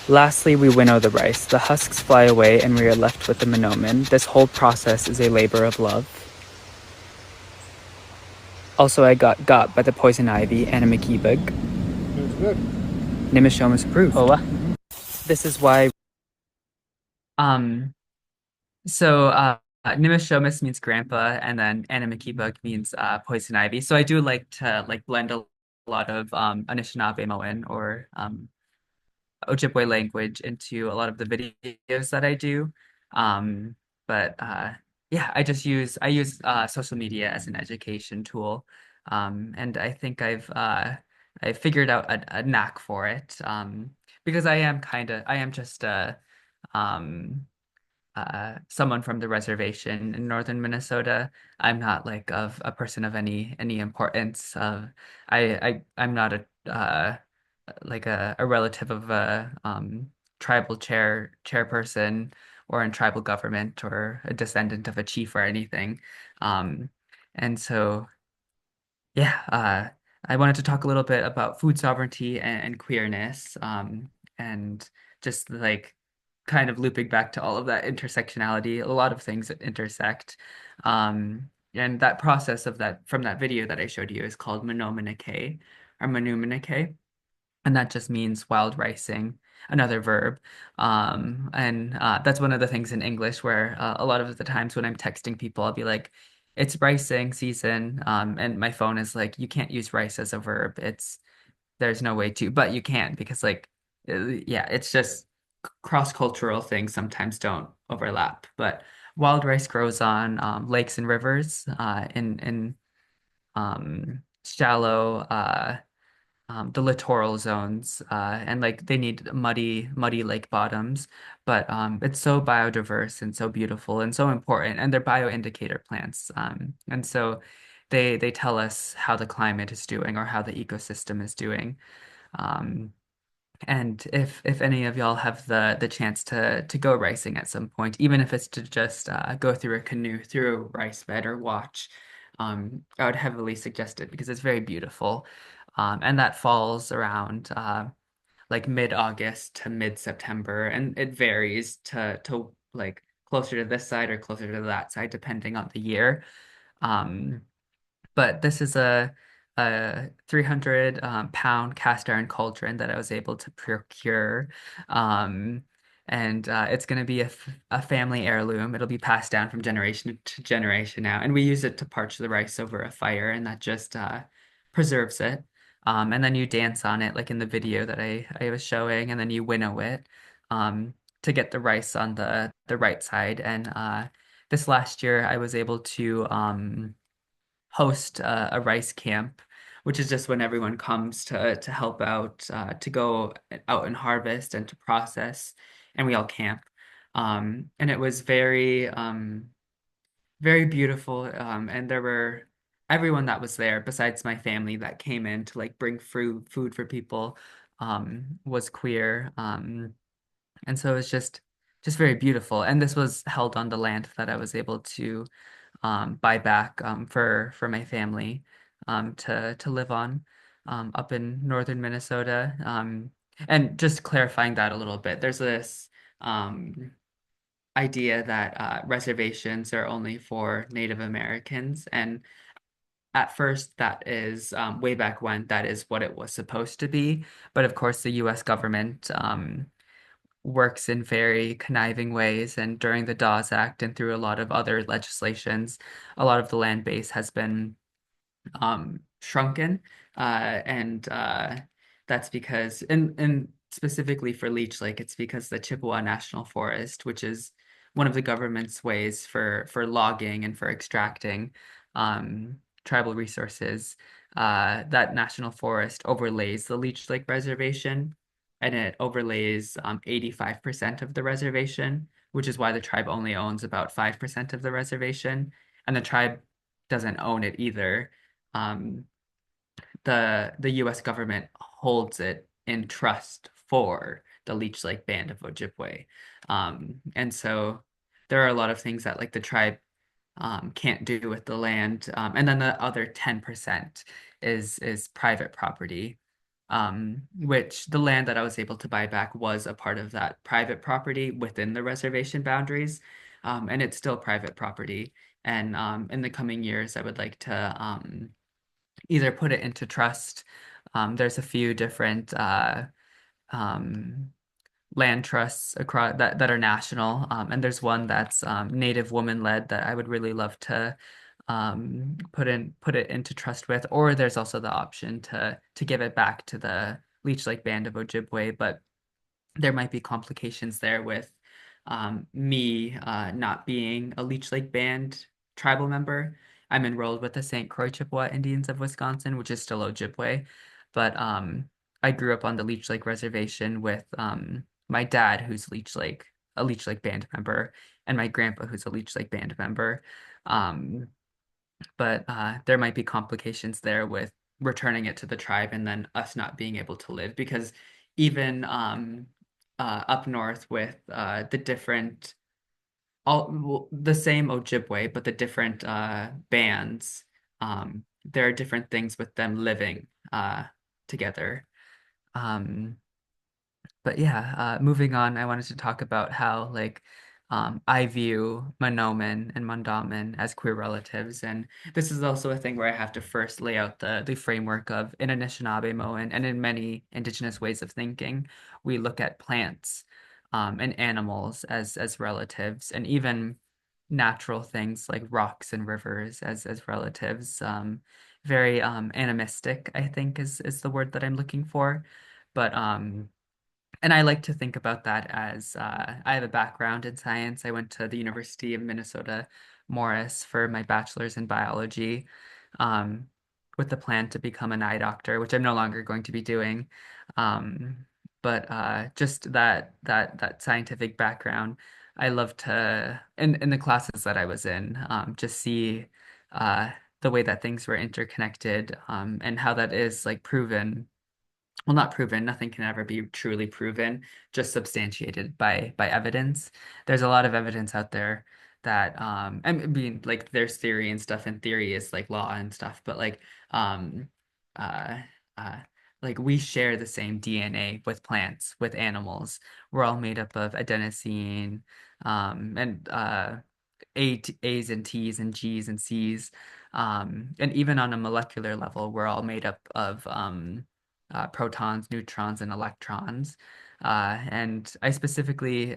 Lastly, we winnow the rice. The husks fly away and we are left with the monomen. This whole process is a labor of love. Also, I got by the poison ivy and a Giiwedin. That's good. Nimishomas approved. Oh, this is why. Um. So, Nimishomas means grandpa, and then Animikibook means poison ivy. So I do like to like blend a lot of Anishinaabe Moan or Ojibwe language into a lot of the videos that I do. But yeah, I use social media as an education tool. And I think I figured out a knack for it. Because I am just um someone from the reservation in northern Minnesota. I'm not like of a person of any importance. I'm not a like a relative of a tribal chairperson or in tribal government or a descendant of a chief or anything. Um, and so yeah, I wanted to talk a little bit about food sovereignty and queerness, and just like kind of looping back to all of that intersectionality, a lot of things that intersect. And that process of that from that video that I showed you is called Manomanake or Manumanake, and that just means wild ricing, another verb. And that's one of the things in English where a lot of the times when I'm texting people, I'll be like, it's ricing season. And my phone is like, you can't use rice as a verb. There's no way to, but you can because yeah, it's just cross-cultural things sometimes don't overlap. But wild rice grows on lakes and rivers in shallow the littoral zones, and like they need muddy lake bottoms. But it's so biodiverse and so beautiful and so important, and they're bioindicator plants. And so they tell us how the climate is doing or how the ecosystem is doing. Um, and if any of y'all have the chance to go ricing at some point, even if it's to just go through a canoe through a rice bed or watch, I would heavily suggest it because it's very beautiful. And that falls around like mid-August to mid-September, and it varies to like closer to this side or closer to that side depending on the year. Um, but this is a 300 pound cast iron cauldron that I was able to procure. Um, and it's going to be a family heirloom. It'll be passed down from generation to generation now. And we use it to parch the rice over a fire, and that just preserves it. And then you dance on it, like in the video that I was showing, and then you winnow it to get the rice on the right side. And this last year, I was able to host a rice camp, which is just when everyone comes to help out, to go out and harvest and to process, and we all camp. And it was very beautiful. And there were everyone that was there, besides my family that came in to like bring food for people, was queer. And so it was just very beautiful. And this was held on the land that I was able to buy back for my family to live on up in northern Minnesota. And just clarifying that a little bit, there's this idea that reservations are only for Native Americans. And at first, that is way back when, that is what it was supposed to be. But of course, the US government works in very conniving ways. And during the Dawes Act and through a lot of other legislations, a lot of the land base has been shrunken. And that's because, and specifically for Leech Lake, it's because the Chippewa National Forest, which is one of the government's ways for logging and for extracting tribal resources, that national forest overlays the Leech Lake Reservation, and it overlays 85% of the reservation, which is why the tribe only owns about 5% of the reservation. And the tribe doesn't own it either. Um, the US government holds it in trust for the Leech Lake Band of Ojibwe. And so there are a lot of things that like the tribe can't do with the land. And then the other 10% is private property, which the land that I was able to buy back was a part of that private property within the reservation boundaries. And it's still private property. And in the coming years, I would like to either put it into trust. There's a few different um, land trusts across that are national, and there's one that's Native woman led that I would really love to put it into trust with. Or there's also the option to give it back to the Leech Lake Band of Ojibwe, but there might be complications there with me not being a Leech Lake Band tribal member. I'm enrolled with the St. Croix Chippewa Indians of Wisconsin, which is still Ojibwe. But I grew up on the Leech Lake Reservation with my dad, who's a Leech Lake Band member. and my grandpa, who's a Leech Lake band member. Um, but there might be complications there with returning it to the tribe and then us not being able to live because even up north with the different all the same Ojibwe, but the different bands, there are different things with them living together. Um, but yeah, moving on, I wanted to talk about how I view Monoman and Mondamin as queer relatives, and this is also a thing where I have to first lay out the framework of in Anishinaabe and in many indigenous ways of thinking, we look at plants and animals as relatives, and even natural things like rocks and rivers as relatives. Very animistic, I think is the word that I'm looking for, but and I like to think about that as I have a background in science. I went to the University of Minnesota Morris for my bachelor's in biology, um, with the plan to become an eye doctor, which I'm no longer going to be doing. But just that scientific background, I love to in the classes that I was in, just see uh, the way that things were interconnected, and how that is like proven well, not proven, nothing can ever be truly proven, just substantiated by evidence. There's a lot of evidence out there that I mean like there's theory and stuff, and theory is like law and stuff, but um uh uh like we share the same DNA with plants, with animals. We're all made up of adenosine, and A's and T's and G's and C's. And even on a molecular level, we're all made up of protons, neutrons, and electrons. And I specifically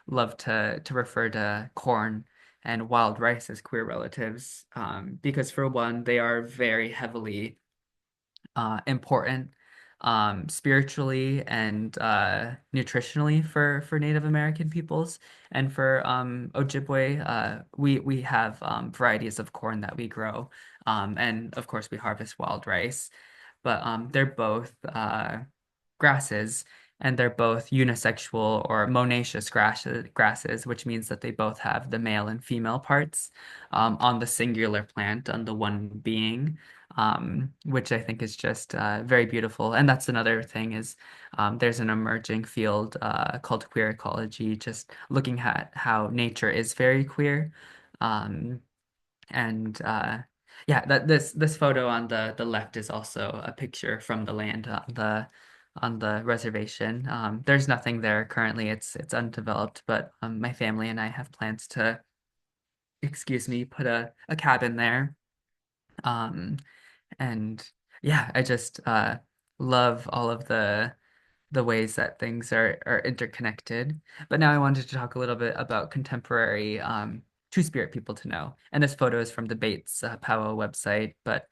love to refer to corn and wild rice as queer relatives, because for one, they are very heavily important spiritually and nutritionally for Native American peoples. And for Ojibwe, we have varieties of corn that we grow, and of course we harvest wild rice, but they're both grasses, and they're both unisexual or monoecious grasses, which means that they both have the male and female parts on the singular plant, on the one being, which I think is just very beautiful. And that's another thing is there's an emerging field called queer ecology, just looking at how nature is very queer. Um, and yeah, that this photo on the left is also a picture from the land on the reservation. There's nothing there currently. It's undeveloped, but my family and I have plans to, excuse me, put a cabin there. Um, and yeah, I just love all of the ways that things are interconnected. But now I wanted to talk a little bit about contemporary Two-Spirit people to know. And this photo is from the Bates powwow website, but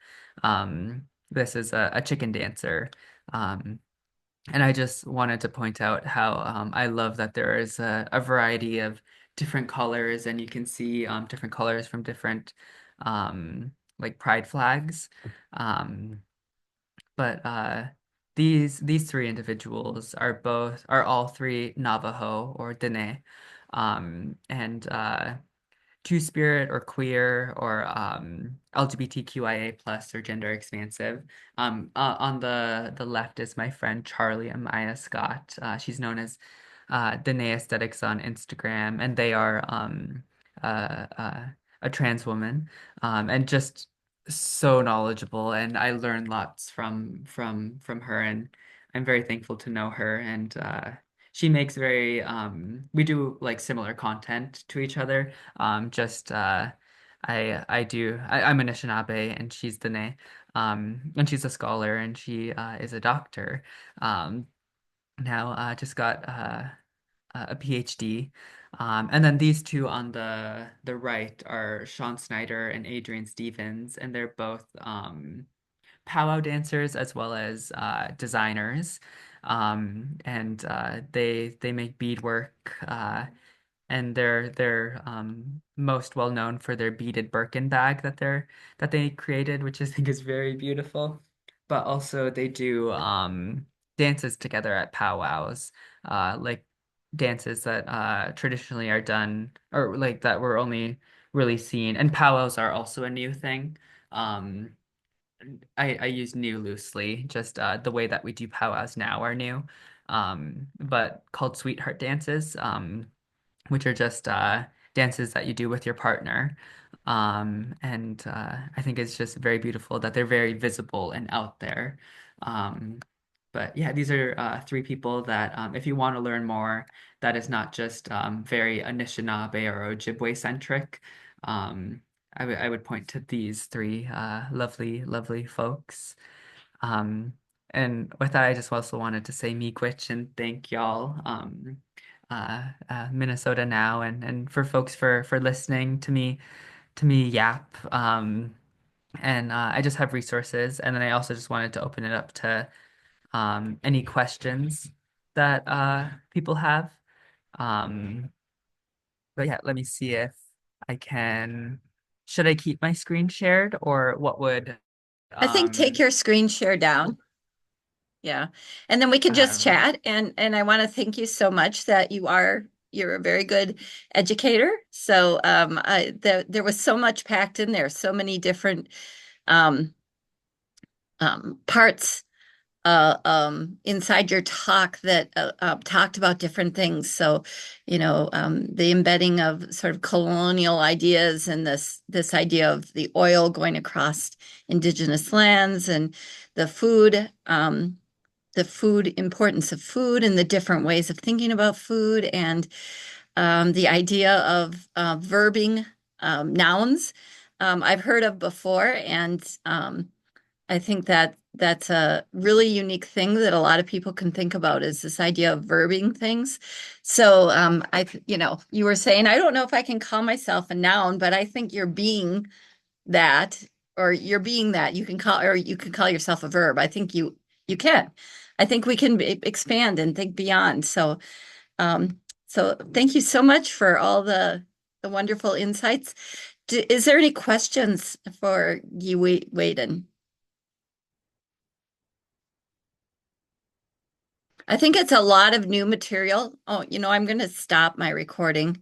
this is a chicken dancer. Um, and I just wanted to point out how I love that there is a variety of different colors, and you can see different colors from different like pride flags. Um, but these three individuals are all three Navajo or Dene, and two-spirit or queer or LGBTQIA plus or gender expansive. On the left is my friend Charlie Amaya Scott. She's known as Dene Aesthetics on Instagram, and they are uh, uh, a trans woman, and just so knowledgeable. And I learned lots from her, and I'm very thankful to know her. And she makes very we do like similar content to each other. Just I'm Anishinaabe and she's Dene, and she's a scholar and she is a doctor. Um, now just got a PhD. And then these two on the right are Sean Snyder and Adrian Stevens, and they're both powwow dancers as well as designers. And they make beadwork, and they're most well known for their beaded Birkin bag that they created, which I think is very beautiful. But also they do dances together at powwows, like dances that traditionally are done, or like that we're only really seeing. And powwows are also a new thing. Um, I use new loosely, just the way that we do powwows now are new. But called sweetheart dances, which are just dances that you do with your partner. And I think it's just very beautiful that they're very visible and out there. Um, but yeah, these are three people that, if you want to learn more, that is not just very Anishinaabe or Ojibwe centric. Um, I would point to these three lovely, lovely folks. Um, and with that, I just also wanted to say miigwech and thank y'all, Minnesota Now, and for folks for listening to me yap. And I just have resources, and then I also just wanted to open it up to any questions that people have. Um, but yeah, let me see if I can. Should I keep my screen shared, or what would I think take um your screen share down. Yeah. And then we can just um chat. And I want to thank you so much that you're a very good educator. So there was so much packed in there, so many different um, parts inside your talk that talked about different things. So, the embedding of sort of colonial ideas and this idea of the oil going across indigenous lands and the food. The food importance of food and the different ways of thinking about food and the idea of verbing nouns I've heard of before, and I think that that's a really unique thing that a lot of people can think about is this idea of verbing things. So you were saying, I don't know if I can call myself a noun, but I think you're being that, or you're being that. You can call yourself a verb. I think you can. I think we can expand and think beyond. Um, so thank you so much for all the wonderful insights. Is there any questions for Giiwedin? I think it's a lot of new material. Oh, I'm going to stop my recording.